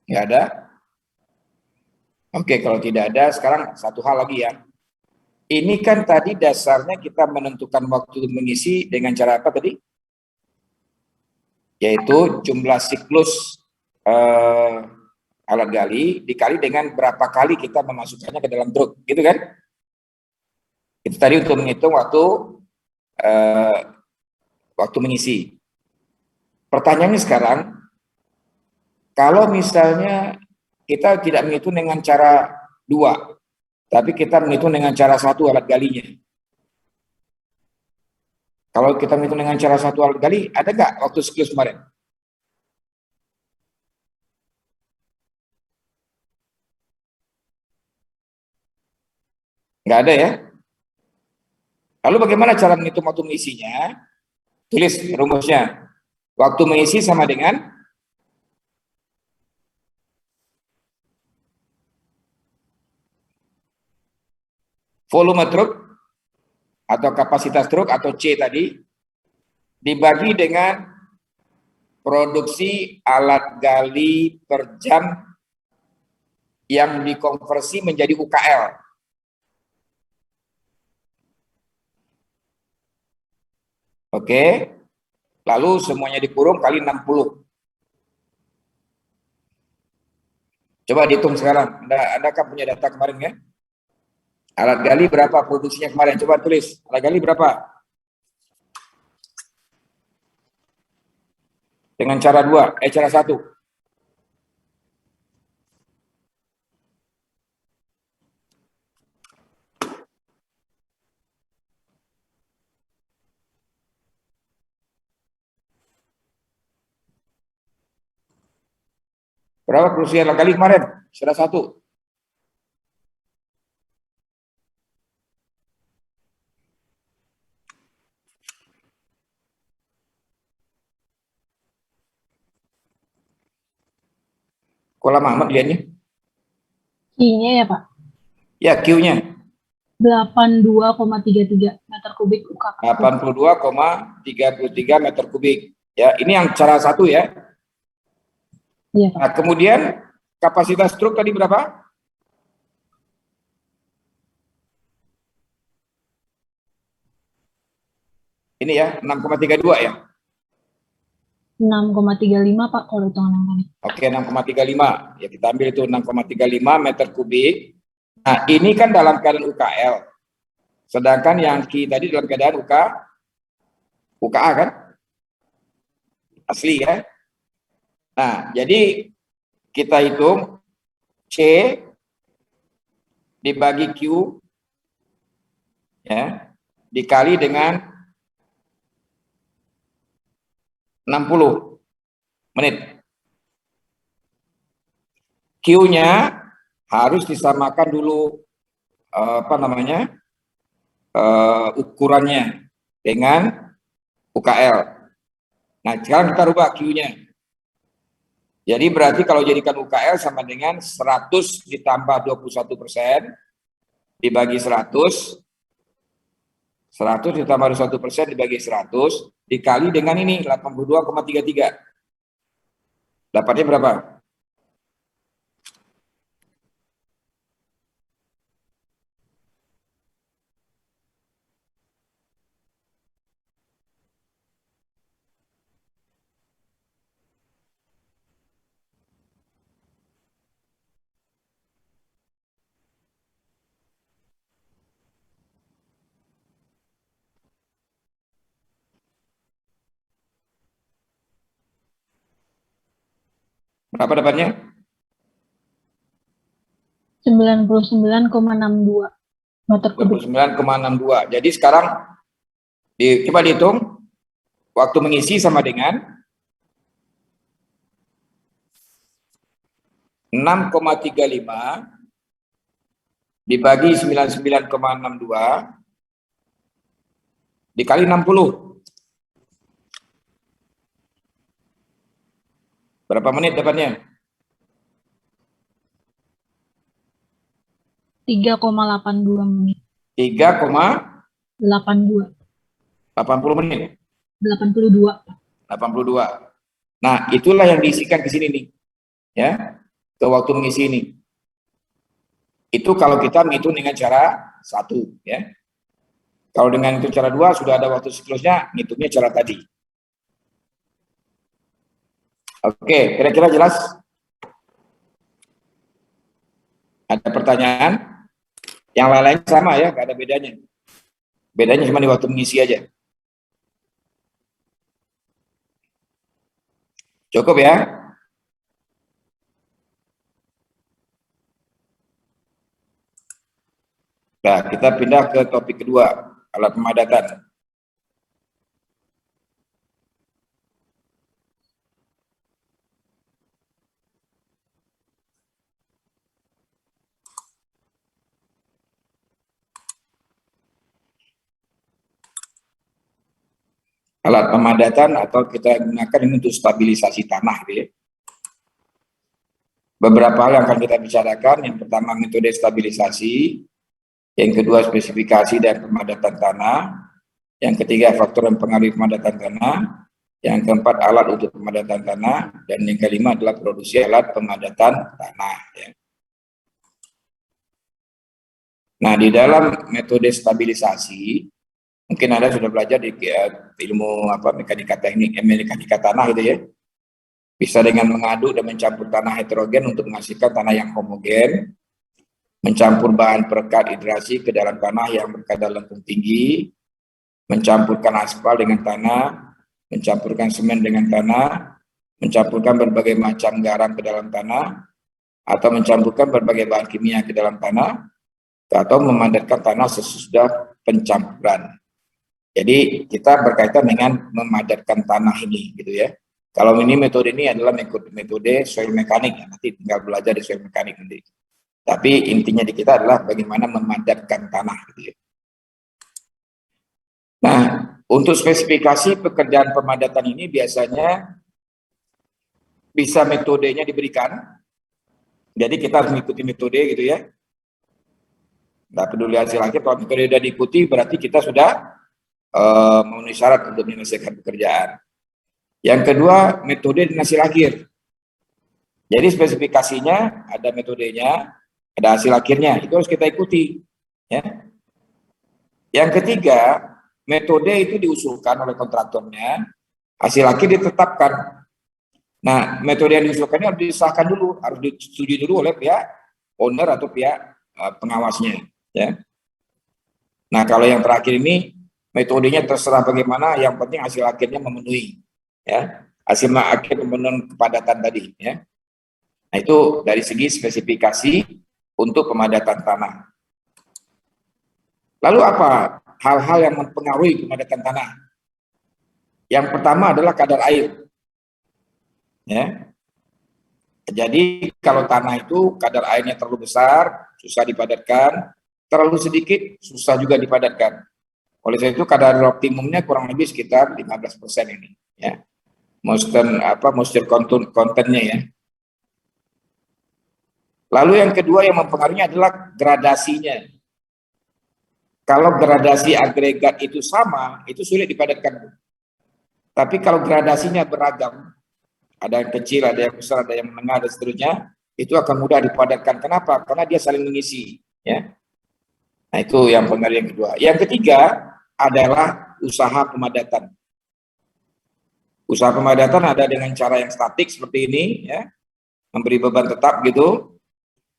Nggak ada? Oke, kalau tidak ada, sekarang satu hal lagi ya. Ini kan tadi dasarnya kita menentukan waktu mengisi dengan cara apa tadi? Yaitu jumlah siklus alat gali dikali dengan berapa kali kita memasukkannya ke dalam truk, gitu kan? Itu tadi untuk menghitung waktu mengisi. Pertanyaannya sekarang, kalau misalnya kita tidak menghitung dengan cara 2, tapi kita menghitung dengan cara 1 alat galinya. Kalau kita menghitung dengan cara 1 alat gali, ada nggak waktu siklus kemarin? Nggak ada ya? Lalu bagaimana cara menghitung waktu mengisinya? Tulis rumusnya. Waktu mengisi sama dengan volume truk atau kapasitas truk atau C tadi dibagi dengan produksi alat gali per jam yang dikonversi menjadi UKL. Oke. Lalu semuanya dikurung kali 60. Coba dihitung sekarang. Anda kan punya data kemarin ya? Alat gali berapa produksinya kemarin? Coba tulis. Alat gali berapa? Dengan cara 2, cara 1. Berapa produksi alat gali kemarin? Cara 1. Kok lama amat lihatnya? Q-nya ya Pak. Ya, Q-nya. 82,33 meter kubik UKK. 82,33 meter kubik. Ya, ini yang cara 1 ya. Iya Pak. Nah, kemudian kapasitas truk tadi berapa? Ini ya, 6,32 ya. 6,35 Pak kalau hitungan yang tadi. Oke, 6,35. Ya, kita ambil itu 6,35 meter kubik. Nah, ini kan dalam keadaan UKL. Sedangkan yang Q tadi dalam keadaan UKA kan? Asli ya. Nah, jadi kita hitung C dibagi Q ya, dikali dengan 60 menit. Q-nya harus disamakan dulu ukurannya dengan UKL. Nah, sekarang kita rubah Q-nya. Jadi berarti kalau jadikan UKL sama dengan 100 ditambah 21% dibagi 100, 100 ditambah 21% dibagi 100 dikali dengan ini 82,33. Dapatnya berapa? Berapa dapatnya? 99,62 meter kubik. 29,62. Jadi sekarang coba dihitung waktu mengisi sama dengan 6,35 dibagi 99,62 dikali 60. Berapa menit dapatnya? 3,82 menit. 3,80 82. menit. 82. 82. Nah, itulah yang diisikan ke sini nih. Ya, ke waktu mengisi ini. Itu kalau kita menghitung dengan cara 1 ya. Kalau dengan itu cara 2 sudah ada waktu siklusnya, ngitungnya cara tadi. Oke, kira-kira jelas? Ada pertanyaan? Yang lain-lain sama ya, nggak ada bedanya. Bedanya cuma di waktu mengisi aja. Cukup ya? Nah, kita pindah ke topik kedua, alat pemadatan. Alat pemadatan atau kita gunakan ini untuk stabilisasi tanah gitu ya. Beberapa hal yang akan kita bicarakan. Yang pertama metode stabilisasi, yang kedua spesifikasi dan pemadatan tanah, yang ketiga faktor dan pengaruh pemadatan tanah, yang keempat alat untuk pemadatan tanah, dan yang kelima adalah produksi alat pemadatan tanah ya. Nah, di dalam metode stabilisasi mungkin Anda sudah belajar di ilmu mekanika teknik, mekanika tanah gitu ya. Bisa dengan mengaduk dan mencampur tanah heterogen untuk menghasilkan tanah yang homogen, mencampur bahan perekat hidrasi ke dalam tanah yang berkadar lempung tinggi, mencampurkan aspal dengan tanah, mencampurkan semen dengan tanah, mencampurkan berbagai macam garam ke dalam tanah, atau mencampurkan berbagai bahan kimia ke dalam tanah, atau memadatkan tanah sesudah pencampuran. Jadi kita berkaitan dengan memadatkan tanah ini gitu ya. Kalau ini metode ini adalah metode soil mekanik, nanti tinggal belajar di soil mekanik nanti. Tapi intinya di kita adalah bagaimana memadatkan tanah gitu ya. Nah, untuk spesifikasi pekerjaan pemadatan ini biasanya bisa metodenya diberikan. Jadi kita harus mengikuti metode gitu ya. Nggak peduli hasil akhir, kalau metode sudah diikuti berarti kita sudah memenuhi syarat untuk menyelesaikan pekerjaan. Yang kedua, metode dan hasil akhir. Jadi spesifikasinya ada metodenya, ada hasil akhirnya, itu harus kita ikuti. Ya. Yang ketiga, metode itu diusulkan oleh kontraktornya, hasil akhir ditetapkan. Nah, metode yang diusulkannya harus disahkan dulu, harus disetujui dulu oleh pihak owner atau pihak pengawasnya. Ya. Nah, kalau yang terakhir ini metodenya terserah bagaimana, yang penting hasil akhirnya memenuhi. Ya, hasil akhir pemenuhan kepadatan tadi. Ya. Nah, itu dari segi spesifikasi untuk pemadatan tanah. Lalu apa hal-hal yang mempengaruhi pemadatan tanah? Yang pertama adalah kadar air. Ya. Jadi kalau tanah itu kadar airnya terlalu besar, susah dipadatkan, terlalu sedikit, susah juga dipadatkan. Oleh sebab itu kadar optimumnya kurang lebih sekitar 15% ini. Ya. Moisture content-nya ya. Lalu yang kedua yang mempengaruhinya adalah gradasinya. Kalau gradasi agregat itu sama, itu sulit dipadatkan. Tapi kalau gradasinya beragam, ada yang kecil, ada yang besar, ada yang menengah, dan seterusnya, itu akan mudah dipadatkan. Kenapa? Karena dia saling mengisi. Ya. Nah, itu yang pengaruh yang kedua. Yang ketiga adalah usaha pemadatan. Usaha pemadatan ada dengan cara yang statik seperti ini, ya, memberi beban tetap gitu.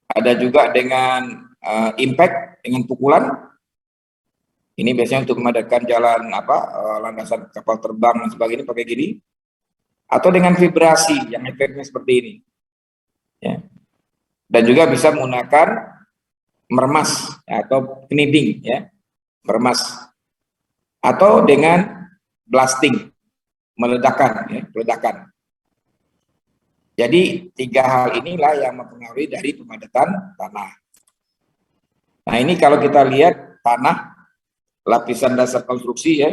Ada juga dengan impact, dengan pukulan. Ini biasanya untuk memadatkan jalan landasan kapal terbang dan sebagainya pakai gini. Atau dengan vibrasi yang efeknya seperti ini. Ya. Dan juga bisa menggunakan meremas ya, atau kneading ya, meremas. Atau dengan blasting, meledakan ya, ledakan. Jadi 3 hal inilah yang mempengaruhi dari pemadatan tanah. Nah, ini kalau kita lihat tanah lapisan dasar konstruksi ya.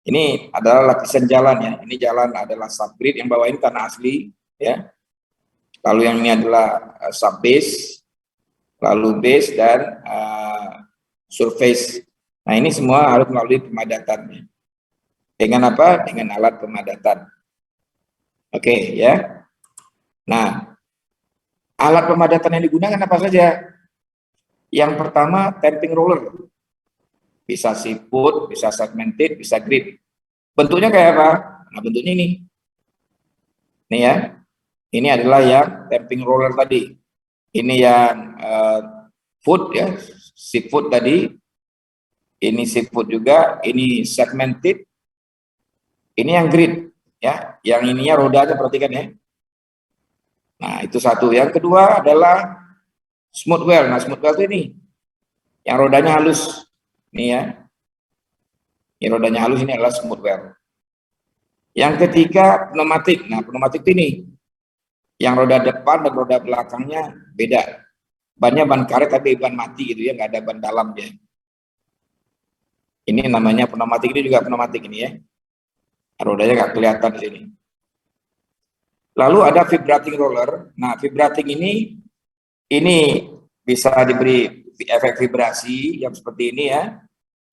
Ini adalah lapisan jalan ya. Ini jalan adalah subgrade, yang bawah ini tanah asli ya. Lalu yang ini adalah subbase, lalu base dan surface. Nah, ini semua harus melalui pemadatan. Dengan apa? Dengan alat pemadatan. Oke ya. Nah, alat pemadatan yang digunakan apa saja? Yang pertama tamping roller. Bisa seafoot, bisa segmented, bisa grid. Bentuknya kayak apa? Nah, bentuknya ini. Ini ya. Ini adalah yang tamping roller tadi. Ini yang foot ya, seafoot tadi. Ini seafoot juga, ini segmented. Ini yang grid ya. Yang ininya rodanya perhatikan ya. Nah, itu satu. Yang kedua adalah smooth wheel. Nah, smooth wheel itu ini. Yang rodanya halus. Ini ya. Ini rodanya halus, ini adalah smooth wheel. Yang ketiga pneumatik. Nah, pneumatik ini yang roda depan dan roda belakangnya beda. Bannya ban karet tapi ban mati gitu ya, nggak ada ban dalam ya. Ini namanya pneumatik, ini juga pneumatik ini ya. Rodanya nggak kelihatan di sini. Lalu ada vibrating roller. Nah, vibrating ini bisa diberi efek vibrasi yang seperti ini ya.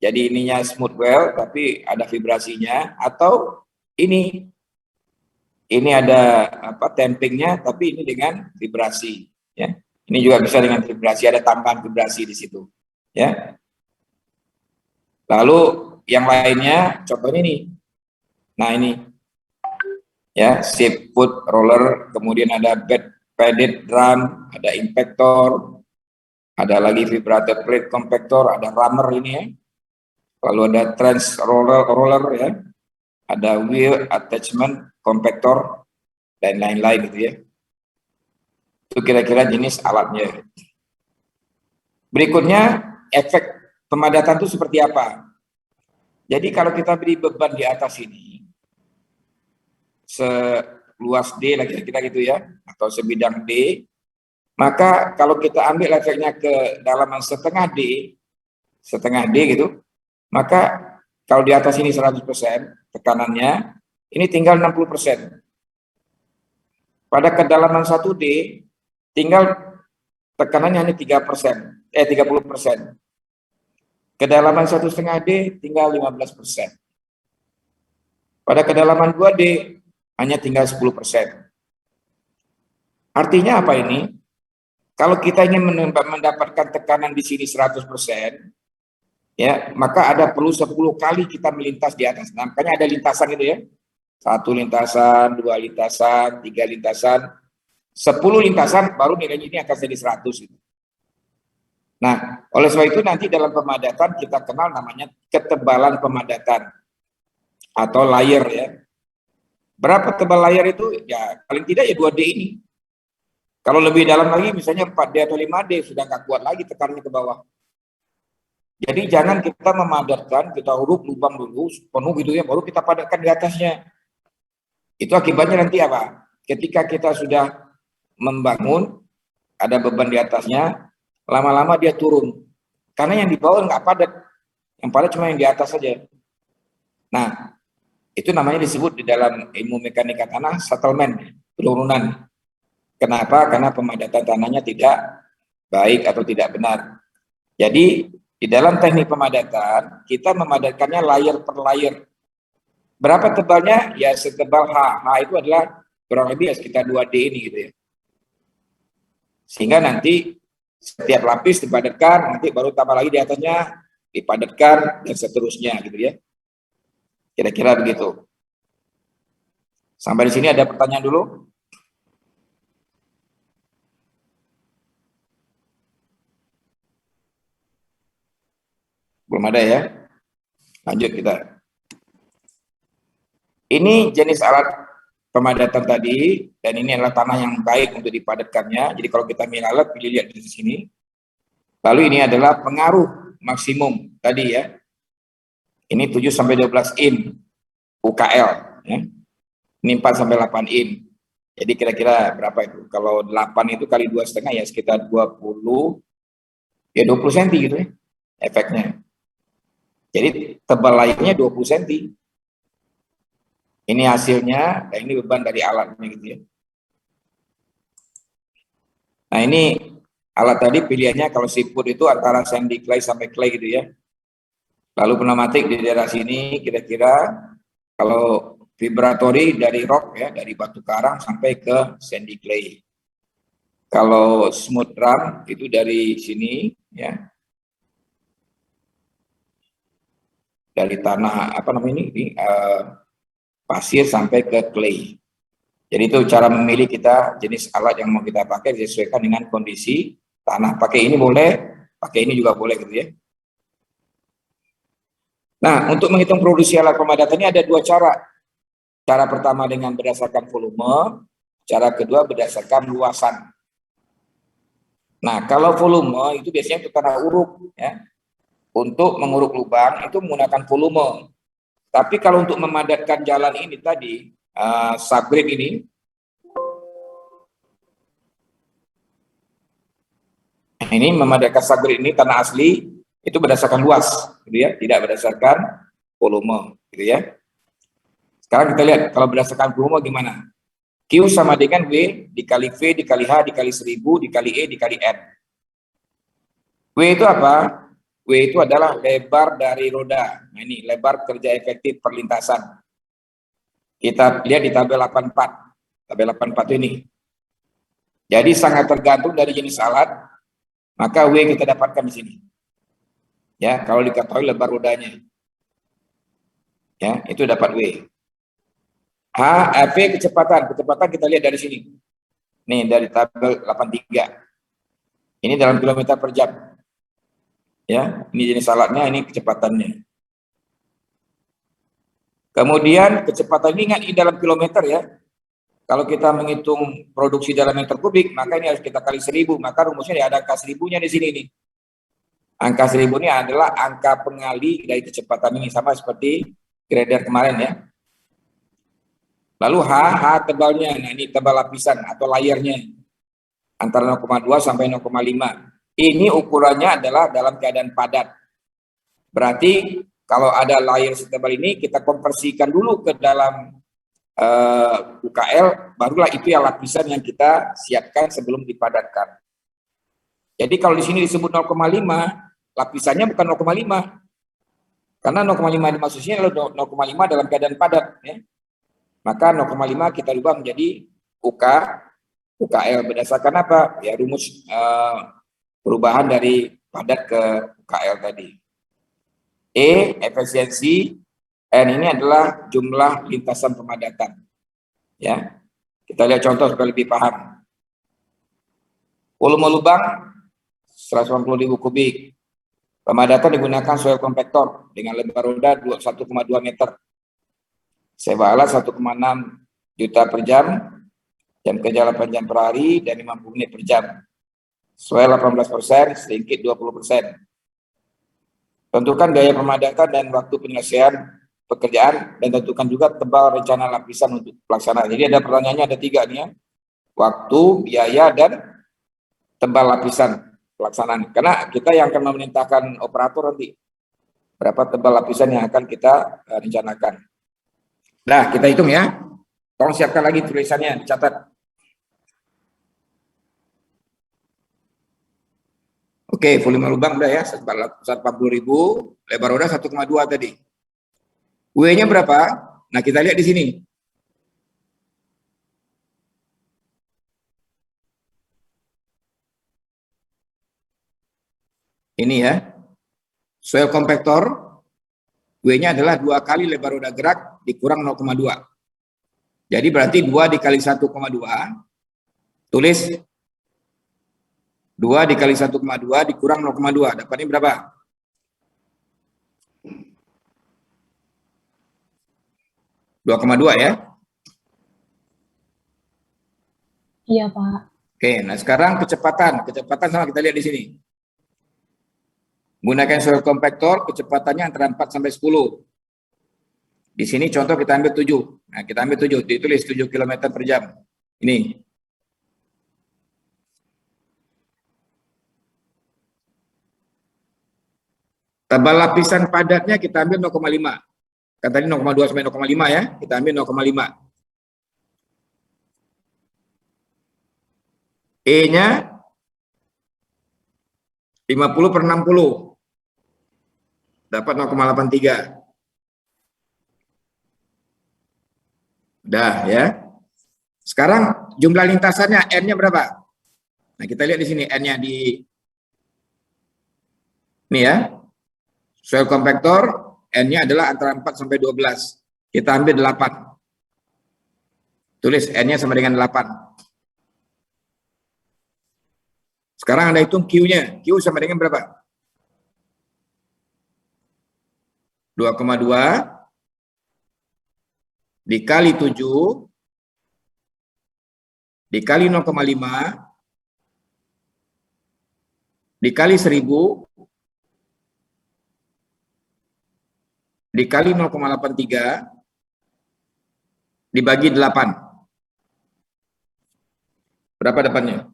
Jadi ininya smooth wheel tapi ada vibrasinya, atau ini ada tampingnya tapi ini dengan vibrasi ya. Ini juga bisa dengan vibrasi, ada tambahan vibrasi di situ ya. Lalu yang lainnya contohnya ini. Nah, ini ya, seafoot roller, kemudian ada padded drum, ada impactor, ada lagi vibrator plate compactor, ada rammer ini ya. Lalu ada trans roller ya, ada wheel attachment compactor dan lain-lain gitu ya. Itu kira-kira jenis alatnya. Berikutnya efek pemadatan itu seperti apa? Jadi kalau kita beri beban di atas ini seluas D lah kira-kira gitu ya, atau sebidang D, maka kalau kita ambil efeknya ke dalaman setengah D gitu, maka kalau di atas ini 100% tekanannya, ini tinggal 60%. Pada kedalaman 1D, tinggal tekanannya hanya 30%. Kedalaman 1,5D tinggal 15%. Pada kedalaman 2D hanya tinggal 10%. Artinya apa ini? Kalau kita ingin mendapatkan tekanan di sini 100%, ya, maka ada perlu 10 kali kita melintas di atas. Nah, makanya ada lintasan itu ya. 1 lintasan, 2 lintasan, 3 lintasan, 10 lintasan baru nilainya ini akan jadi 100 gitu. Nah, oleh sebab itu nanti dalam pemadatan kita kenal namanya ketebalan pemadatan atau layer ya. Berapa tebal layer itu? Ya paling tidak ya 2D ini. Kalau lebih dalam lagi misalnya 4D atau 5D sudah nggak kuat lagi tekanannya ke bawah. Jadi jangan kita memadatkan, kita huruf lubang dulu penuh gitu ya, baru kita padatkan di atasnya. Itu akibatnya nanti apa? Ketika kita sudah membangun, ada beban di atasnya, lama-lama dia turun. Karena yang di bawah nggak padat, yang padat cuma yang di atas saja. Nah, itu namanya disebut di dalam ilmu mekanika tanah settlement, penurunan. Kenapa? Karena pemadatan tanahnya tidak baik atau tidak benar. Jadi di dalam teknik pemadatan, kita memadatkannya layer per layer. Berapa tebalnya? Ya setebal H. H itu adalah kurang lebih ya sekitar 2D ini gitu ya. Sehingga nanti setiap lapis dipadatkan, nanti baru tambah lagi di atasnya, dipadatkan, dan seterusnya gitu ya. Kira-kira begitu. Sampai di sini ada pertanyaan dulu? Belum ada ya? Lanjut kita. Ini jenis alat pemadatan tadi, dan ini adalah tanah yang baik untuk dipadatkannya. Jadi kalau kita milih alat, pilih lihat di sini. Lalu ini adalah pengaruh maksimum tadi ya. Ini 7-12 in UKL. Ya. Ini 4-8 in. Jadi kira-kira berapa itu? Kalau 8 itu kali 2,5 ya sekitar 20, ya 20 cm gitu ya efeknya. Jadi tebal lainnya 20 cm. Ini hasilnya, dan ini beban dari alatnya gitu ya. Nah ini alat tadi pilihannya kalau siput itu antara sandy clay sampai clay gitu ya. Lalu pneumatik di daerah sini kira-kira kalau vibratory dari rock ya, dari batu karang sampai ke sandy clay. Kalau smooth drum itu dari sini ya. Dari tanah apa namanya ini pasir sampai ke clay. Jadi itu cara memilih kita jenis alat yang mau kita pakai disesuaikan dengan kondisi tanah. Pakai ini boleh, pakai ini juga boleh gitu ya. Nah, untuk menghitung produksi alat pemadatan ini ada 2 cara. Cara pertama dengan berdasarkan volume, cara kedua berdasarkan luasan. Nah, kalau volume itu biasanya untuk tanah uruk ya. Untuk menguruk lubang itu menggunakan volume. Tapi kalau untuk memadatkan jalan ini tadi, subgrade ini memadatkan subgrade ini tanah asli itu berdasarkan luas, gitu ya, tidak berdasarkan volume, gitu ya. Sekarang kita lihat kalau berdasarkan volume gimana. Q sama dengan W dikali V dikali H dikali 1000 dikali E dikali N. W itu apa? W itu adalah lebar dari roda. Nah ini lebar kerja efektif perlintasan. Kita lihat di tabel 84. Tabel 84 ini. Jadi sangat tergantung dari jenis alat, maka W kita dapatkan di sini. Ya, kalau diketahui lebar rodanya. Ya, itu dapat W. V kecepatan kita lihat dari sini. Nih dari tabel 83. Ini dalam kilometer per jam. Ya, ini jenis alatnya, ini kecepatannya. Kemudian kecepatan ini ingat ini dalam kilometer ya. Kalau kita menghitung produksi dalam meter kubik, maka ini harus kita kali 1000. Maka rumusnya ada angka 1000-nya di sini nih. Angka 1000 ini adalah angka pengali dari kecepatan ini, sama seperti grader kemarin ya. Lalu H tebalnya, nah ini tebal lapisan atau layernya. Antara 0,2 sampai 0,5. Ini ukurannya adalah dalam keadaan padat. Berarti kalau ada layer setebal ini, kita konversikan dulu ke dalam UKL, barulah itu yang lapisan yang kita siapkan sebelum dipadatkan. Jadi kalau di sini disebut 0,5, lapisannya bukan 0,5. Karena 0,5 maksudnya adalah 0,5 dalam keadaan padat. Ya. Maka 0,5 kita rubah menjadi UKL. Berdasarkan apa? Ya rumus perubahan dari padat ke UKL tadi. efisiensi, N ini adalah jumlah lintasan pemadatan. Ya, kita lihat contoh supaya lebih paham. Volume lubang 180.000 kubik. Pemadatan digunakan soil compactor dengan lebar roda 1,2 meter. Sewa alat 1,6 juta per jam kerja 8 jam per hari, dan 50 menit per jam. Soil 18%, sedikit 20%. Tentukan biaya pemadatan dan waktu penyelesaian pekerjaan, dan tentukan juga tebal rencana lapisan untuk pelaksanaan. Jadi ada pertanyaannya, ada 3 nih ya. Waktu, biaya, dan tebal lapisan pelaksanaan. Karena kita yang akan memerintahkan operator nanti berapa tebal lapisan yang akan kita rencanakan. Nah, kita hitung ya. Tolong siapkan lagi tulisannya, dicatat. Oke, volume lubang udah ya, 140.000, lebar roda 1,2 tadi. W-nya berapa? Nah, kita lihat di sini. Ini ya. Soil compactor, W-nya adalah 2 kali lebar roda gerak dikurang 0,2. Jadi berarti 2 dikali 1,2, tulis 2 dikali 1,2 dikurang 0,2, dapatnya berapa? (2,2) ya? Iya, Pak. Oke, nah sekarang kecepatan sama kita lihat di sini. Gunakan soil compactor, kecepatannya antara 4 sampai 10. Di sini contoh kita ambil 7. Nah, kita ambil 7, ditulis 7 km per jam. Ini. Tebal lapisan padatnya kita ambil 0,5. Kan tadi 0,2 sampai 0,5 ya, kita ambil 0,5. E-nya 50 per 60. Dapat 0,83. Udah ya. Sekarang jumlah lintasannya, N-nya berapa? Nah, kita lihat di sini N-nya di ini ya. Soil compactor, N-nya adalah antara 4 sampai 12. Kita ambil 8. Tulis N-nya sama dengan 8. Sekarang Anda hitung Q-nya. Q sama dengan berapa? 2,2 dikali 7 dikali 0,5 dikali 1000 dikali 0,83 dibagi 8. Berapa dapatnya?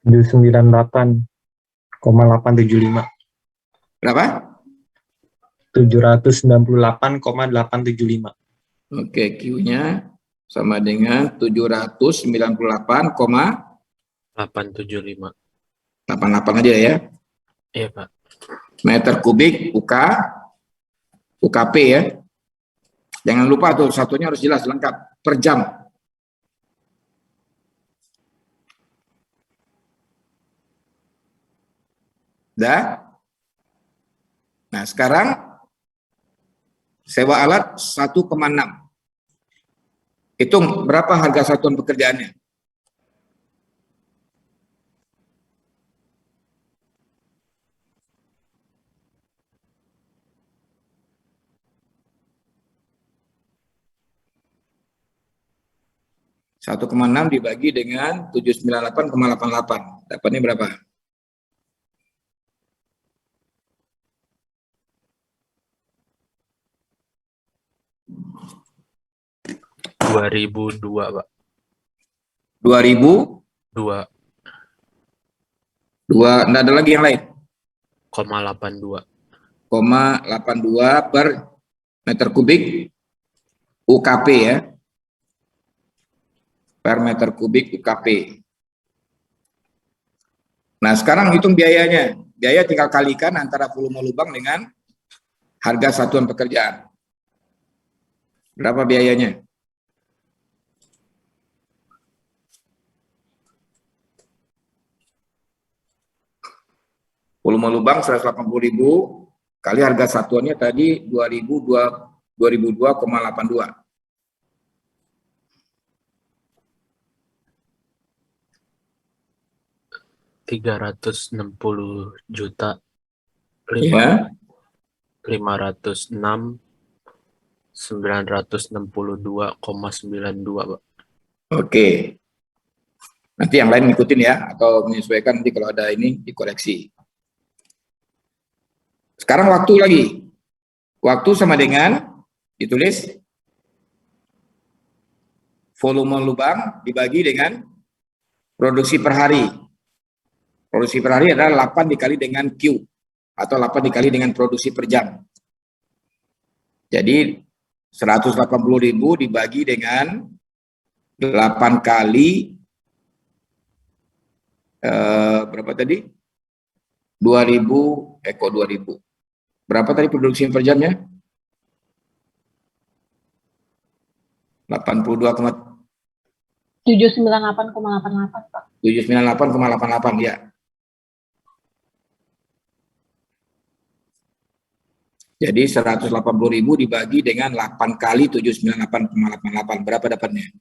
(798,875). Berapa? 798,875. Oke, Q-nya sama dengan 798,885 875. aja ya. Iya, Pak. Meter kubik UKP ya. Jangan lupa tuh, satunya harus jelas lengkap per jam. Dah? Nah, sekarang sewa alat 1,6. Hitung berapa harga satuan pekerjaannya. (1,6) dibagi dengan 798,88. Dapatnya berapa? (2002), Pak. 2002. 2,82. Enggak ada lagi yang lain. 0,82. Per meter kubik UKP ya. Per meter kubik UKP. Nah, sekarang hitung biayanya. Biaya tinggal kalikan antara volume lubang dengan harga satuan pekerjaan. Berapa biayanya? Volume lubang 180.000 kali harga satuannya tadi 2002,82. 360 juta Ya, 506 962,92, Pak. oke. Nanti yang lain ngikutin ya, atau menyesuaikan nanti kalau ada ini dikoreksi. Sekarang waktu lagi. Waktu sama dengan ditulis volume lubang dibagi dengan produksi per hari. Produksi per hari adalah 8 dikali dengan Q atau 8 dikali dengan produksi per jam. Jadi 180.000 dibagi dengan 8 kali berapa tadi? 2000 Berapa tadi produksi per jamnya? 798,88, Pak. 798,88 ya. Jadi 180.000 dibagi dengan 8 kali 798,88. Berapa dapatnya?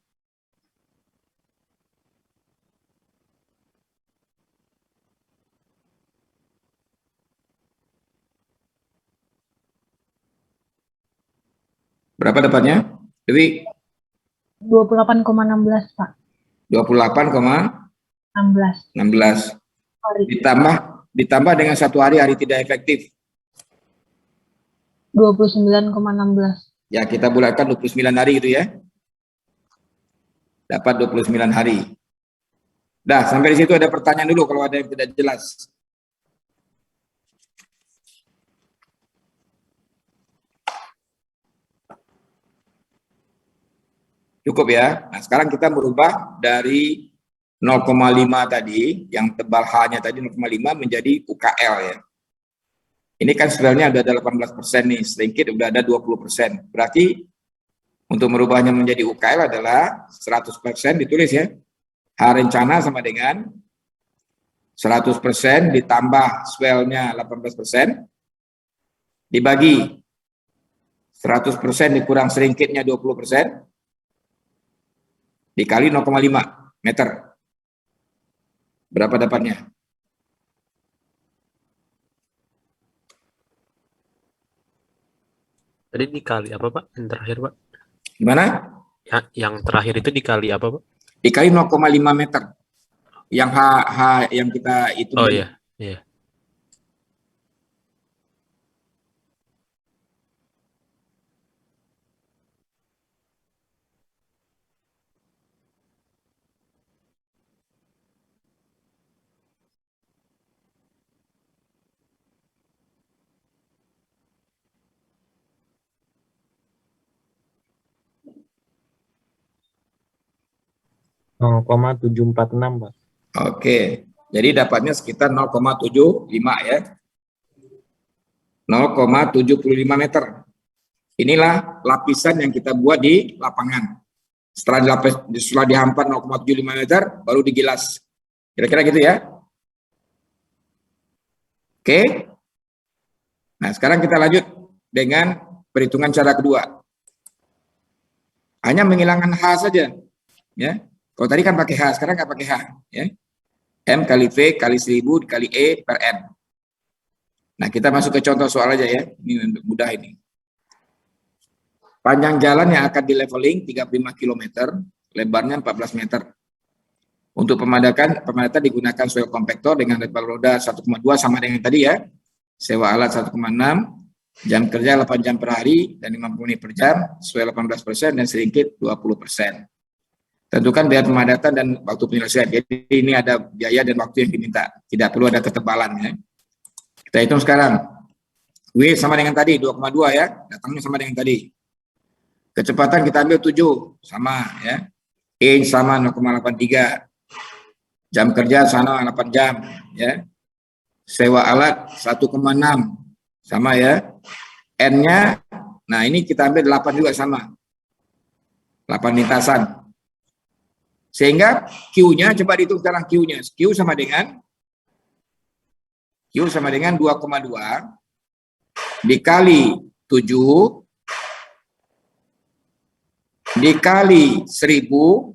Berapa dapatnya? Dewi? 28,16, Pak. 28,16. 16 hari. Ditambah dengan 1 hari tidak efektif. 29,16. Ya, kita bulatkan 29 hari gitu ya. Dapat 29 hari. Dah, sampai di situ ada pertanyaan dulu kalau ada yang tidak jelas. Cukup ya. Nah, sekarang kita merubah dari 0,5 tadi, yang tebal H-nya tadi 0,5 menjadi UKL ya. Ini kan sebenarnya udah ada 18% nih, sedikit udah ada 20%. Berarti untuk merubahnya menjadi UKL adalah 100% ditulis ya. H rencana sama dengan 100% ditambah swell-nya 18%, dibagi 100% dikurang seringkitnya 20%, dikali 0,5 meter. Berapa dapatnya? Tadi dikali apa, Pak? Yang terakhir, Pak? Gimana? Ya, yang terakhir itu dikali apa, Pak? Dikali 0,5 meter. Yang H yang kita hitung. Oh tadi. iya, iya. Oh, 0,746, Pak. Oke. Jadi dapatnya sekitar 0,75 ya. 0,75 meter. Inilah lapisan yang kita buat di lapangan. Setelah dihampat 0,75 meter, baru digilas. Kira-kira gitu ya. Oke. Nah, sekarang kita lanjut dengan perhitungan cara kedua. Hanya menghilangkan H saja. Ya. Kalau tadi kan pakai H, sekarang nggak pakai H. Ya. M kali V kali 1000 kali E per N. Nah, kita masuk ke contoh soal aja ya. Ini untuk mudah ini. Panjang jalan yang akan di leveling 35 km, lebarnya 14 meter. Untuk pemadatan digunakan soil compactor dengan lebar roda 1,2 sama dengan tadi ya. Sewa alat 1,6, jam kerja 8 jam per hari dan 50 menit per jam, soil 18% dan seringkit 20%. Tentukan biaya pemadatan dan waktu penyelesaian. Jadi ini ada biaya dan waktu yang diminta. Tidak perlu ada ketebalan ya. Kita hitung sekarang. W sama dengan tadi 2,2 ya. Datangnya sama dengan tadi. Kecepatan kita ambil 7 sama ya. E sama 0,83. Jam kerja sama 8 jam ya. Sewa alat 1,6 sama ya. N-nya nah ini kita ambil 8 juga sama. 8 lintasan. Sehingga Q-nya coba dihitung sekarang Q-nya. Q sama dengan Q sama dengan 2,2 dikali 7 dikali 1000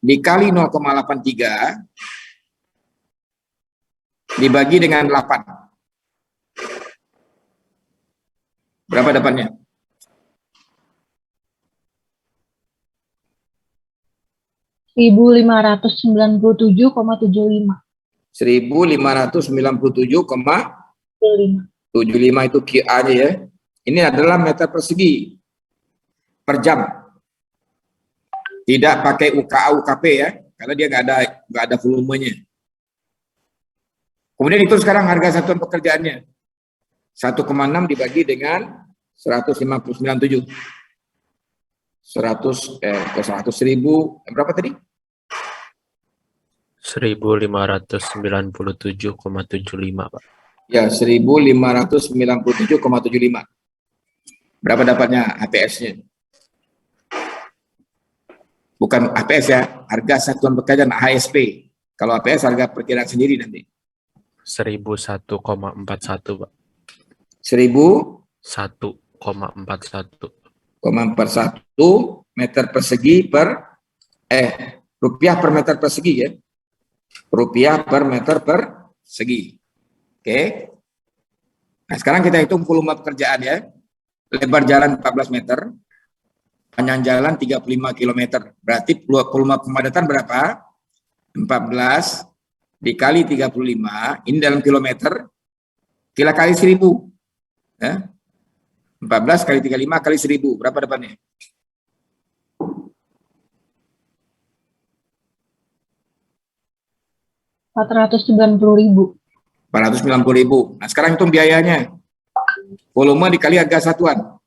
dikali 0,83 dibagi dengan 8. Berapa dapatnya? $1.597,75. 1.597,75 itu QA-nya ya. Ini adalah meter persegi per jam. Tidak pakai UKA UKP ya, karena dia nggak ada volumenya. Kemudian itu sekarang harga satuan pekerjaannya 1,6 dibagi dengan 159,7. 100.000 berapa tadi? 1.597,75, Pak. Ya, 1.597,75. Berapa dapatnya APS-nya? Bukan APS ya, harga satuan pekerjaan HSP. Kalau APS harga perkiraan sendiri nanti. 1.001,41, Pak. 1.001,41 meter persegi rupiah per meter persegi ya. Rupiah per meter persegi. Oke. Nah, sekarang kita hitung volume pekerjaan ya. Lebar jalan 14 meter, panjang jalan 35 km. Berarti volume pemadatan berapa? 14 dikali 35, ini dalam kilometer, kila kali 1000. Ya. 14 kali 35 kali 1000, berapa dapatnya? $490.000. 490.000. Nah, sekarang hitung biayanya. Volume dikali harga satuan.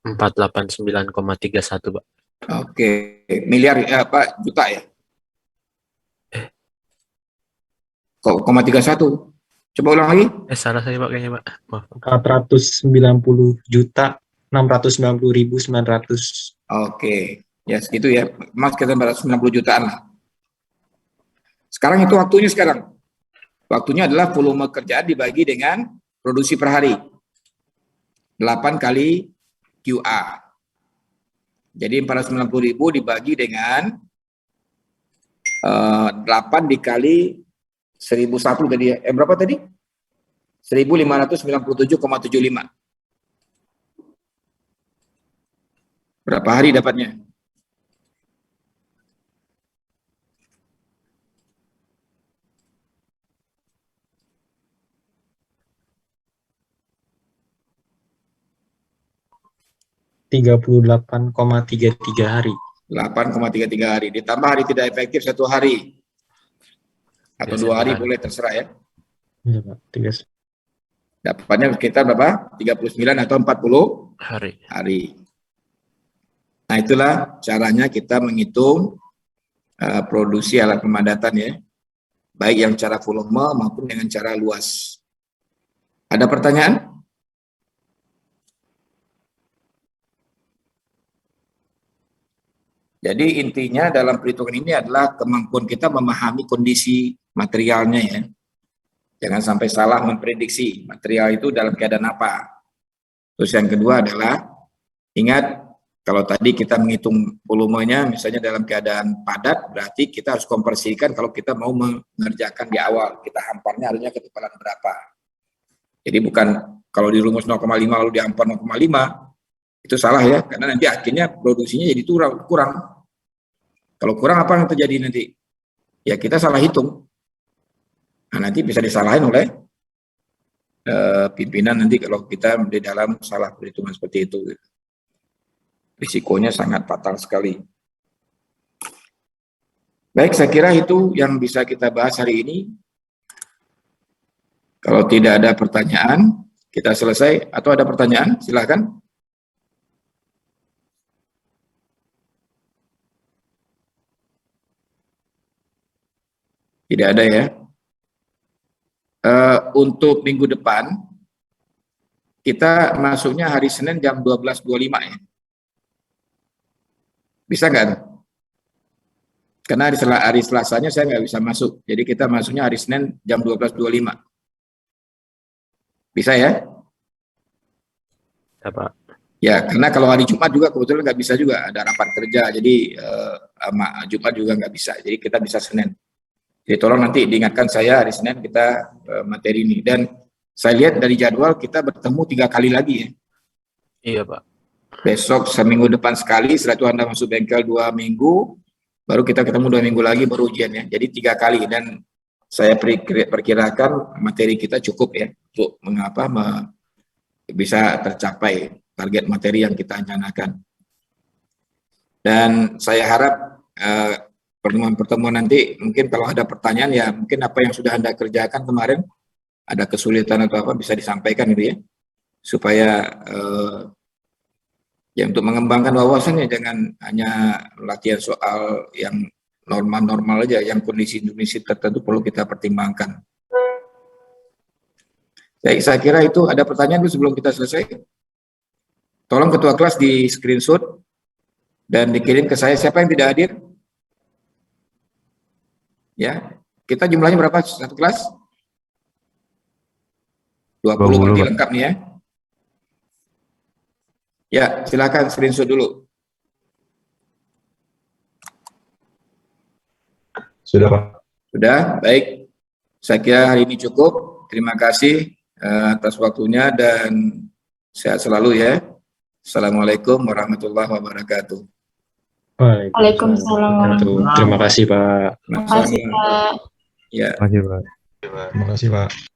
$489,31, Pak. Oke, miliar apa juta ya? Kok 0,31? Coba ulang lagi. Salah saya, Pak, kayaknya, Pak. Maaf. 490.900. Oke, ya segitu ya. Mas kita 490 jutaan lah. Sekarang itu waktunya sekarang. Waktunya adalah volume kerjaan dibagi dengan produksi per hari. 8 kali QA. Jadi 490.000 dibagi dengan 8 dikali 1.001 tadi ya. Berapa tadi? 1.597,75. Berapa hari dapatnya? $38,33 hari. 8,33 hari. Ditambah hari tidak efektif 1 hari. Atau 2 hari boleh terserah ya. Iya, Pak. 3. Dapatnya sekitar berapa? 39 atau 40 hari. Nah, itulah caranya kita menghitung produksi alat pemadatan ya. Baik yang cara volume maupun dengan cara luas. Ada pertanyaan? Jadi intinya dalam perhitungan ini adalah kemampuan kita memahami kondisi materialnya ya. Jangan sampai salah memprediksi material itu dalam keadaan apa. Terus yang kedua adalah ingat kalau tadi kita menghitung volumenya misalnya dalam keadaan padat, berarti kita harus konversikan kalau kita mau mengerjakan di awal. Kita hamparnya harusnya ketebalan berapa. Jadi bukan kalau di rumus 0,5 lalu dihampar 0,5, itu salah ya, karena nanti akhirnya produksinya jadi kurang. Kalau kurang apa yang terjadi nanti? Ya kita salah hitung. Nah, nanti bisa disalahin oleh pimpinan nanti kalau kita di dalam salah perhitungan seperti itu. Risikonya sangat fatal sekali. Baik, saya kira itu yang bisa kita bahas hari ini. Kalau tidak ada pertanyaan, kita selesai atau ada pertanyaan? Silakan. Tidak ada ya. Untuk minggu depan kita masuknya hari Senin jam 12.25 ya. Bisa nggak? Karena hari Selasanya saya nggak bisa masuk. Jadi kita masuknya hari Senin jam 12.25. Bisa ya? Ya, Pak. Ya, karena kalau hari Jumat juga kebetulan nggak bisa juga. Ada rapat kerja, jadi Jumat juga nggak bisa. Jadi kita bisa Senin. Jadi tolong nanti diingatkan saya hari Senin kita materi ini. Dan saya lihat dari jadwal kita bertemu 3 kali lagi ya. Iya, Pak. Besok seminggu depan sekali, setelah itu Anda masuk bengkel 2 minggu, baru kita ketemu 2 minggu lagi baru ujian ya. Jadi 3 kali dan saya perkirakan materi kita cukup ya untuk bisa tercapai target materi yang kita rencanakan. Dan saya harap pertemuan-pertemuan nanti mungkin kalau ada pertanyaan ya mungkin apa yang sudah Anda kerjakan kemarin ada kesulitan atau apa bisa disampaikan gitu ya supaya ya untuk mengembangkan wawasannya jangan hanya latihan soal yang normal-normal aja, yang kondisi-kondisi tertentu perlu kita pertimbangkan. Saya kira itu ada pertanyaan dulu sebelum kita selesai. Tolong ketua kelas di screenshot dan dikirim ke saya. Siapa yang tidak hadir? Ya, kita jumlahnya berapa satu kelas? 20 berarti lengkap nih ya. Ya, silakan screenshot dulu. Sudah, Pak. Sudah, baik. Saya kira hari ini cukup. Terima kasih atas waktunya dan sehat selalu ya. Assalamualaikum warahmatullahi wabarakatuh. Waalaikumsalam. Terima kasih, Pak. Terima kasih, Pak. Ya. Terima kasih, Pak. Terima kasih, Pak.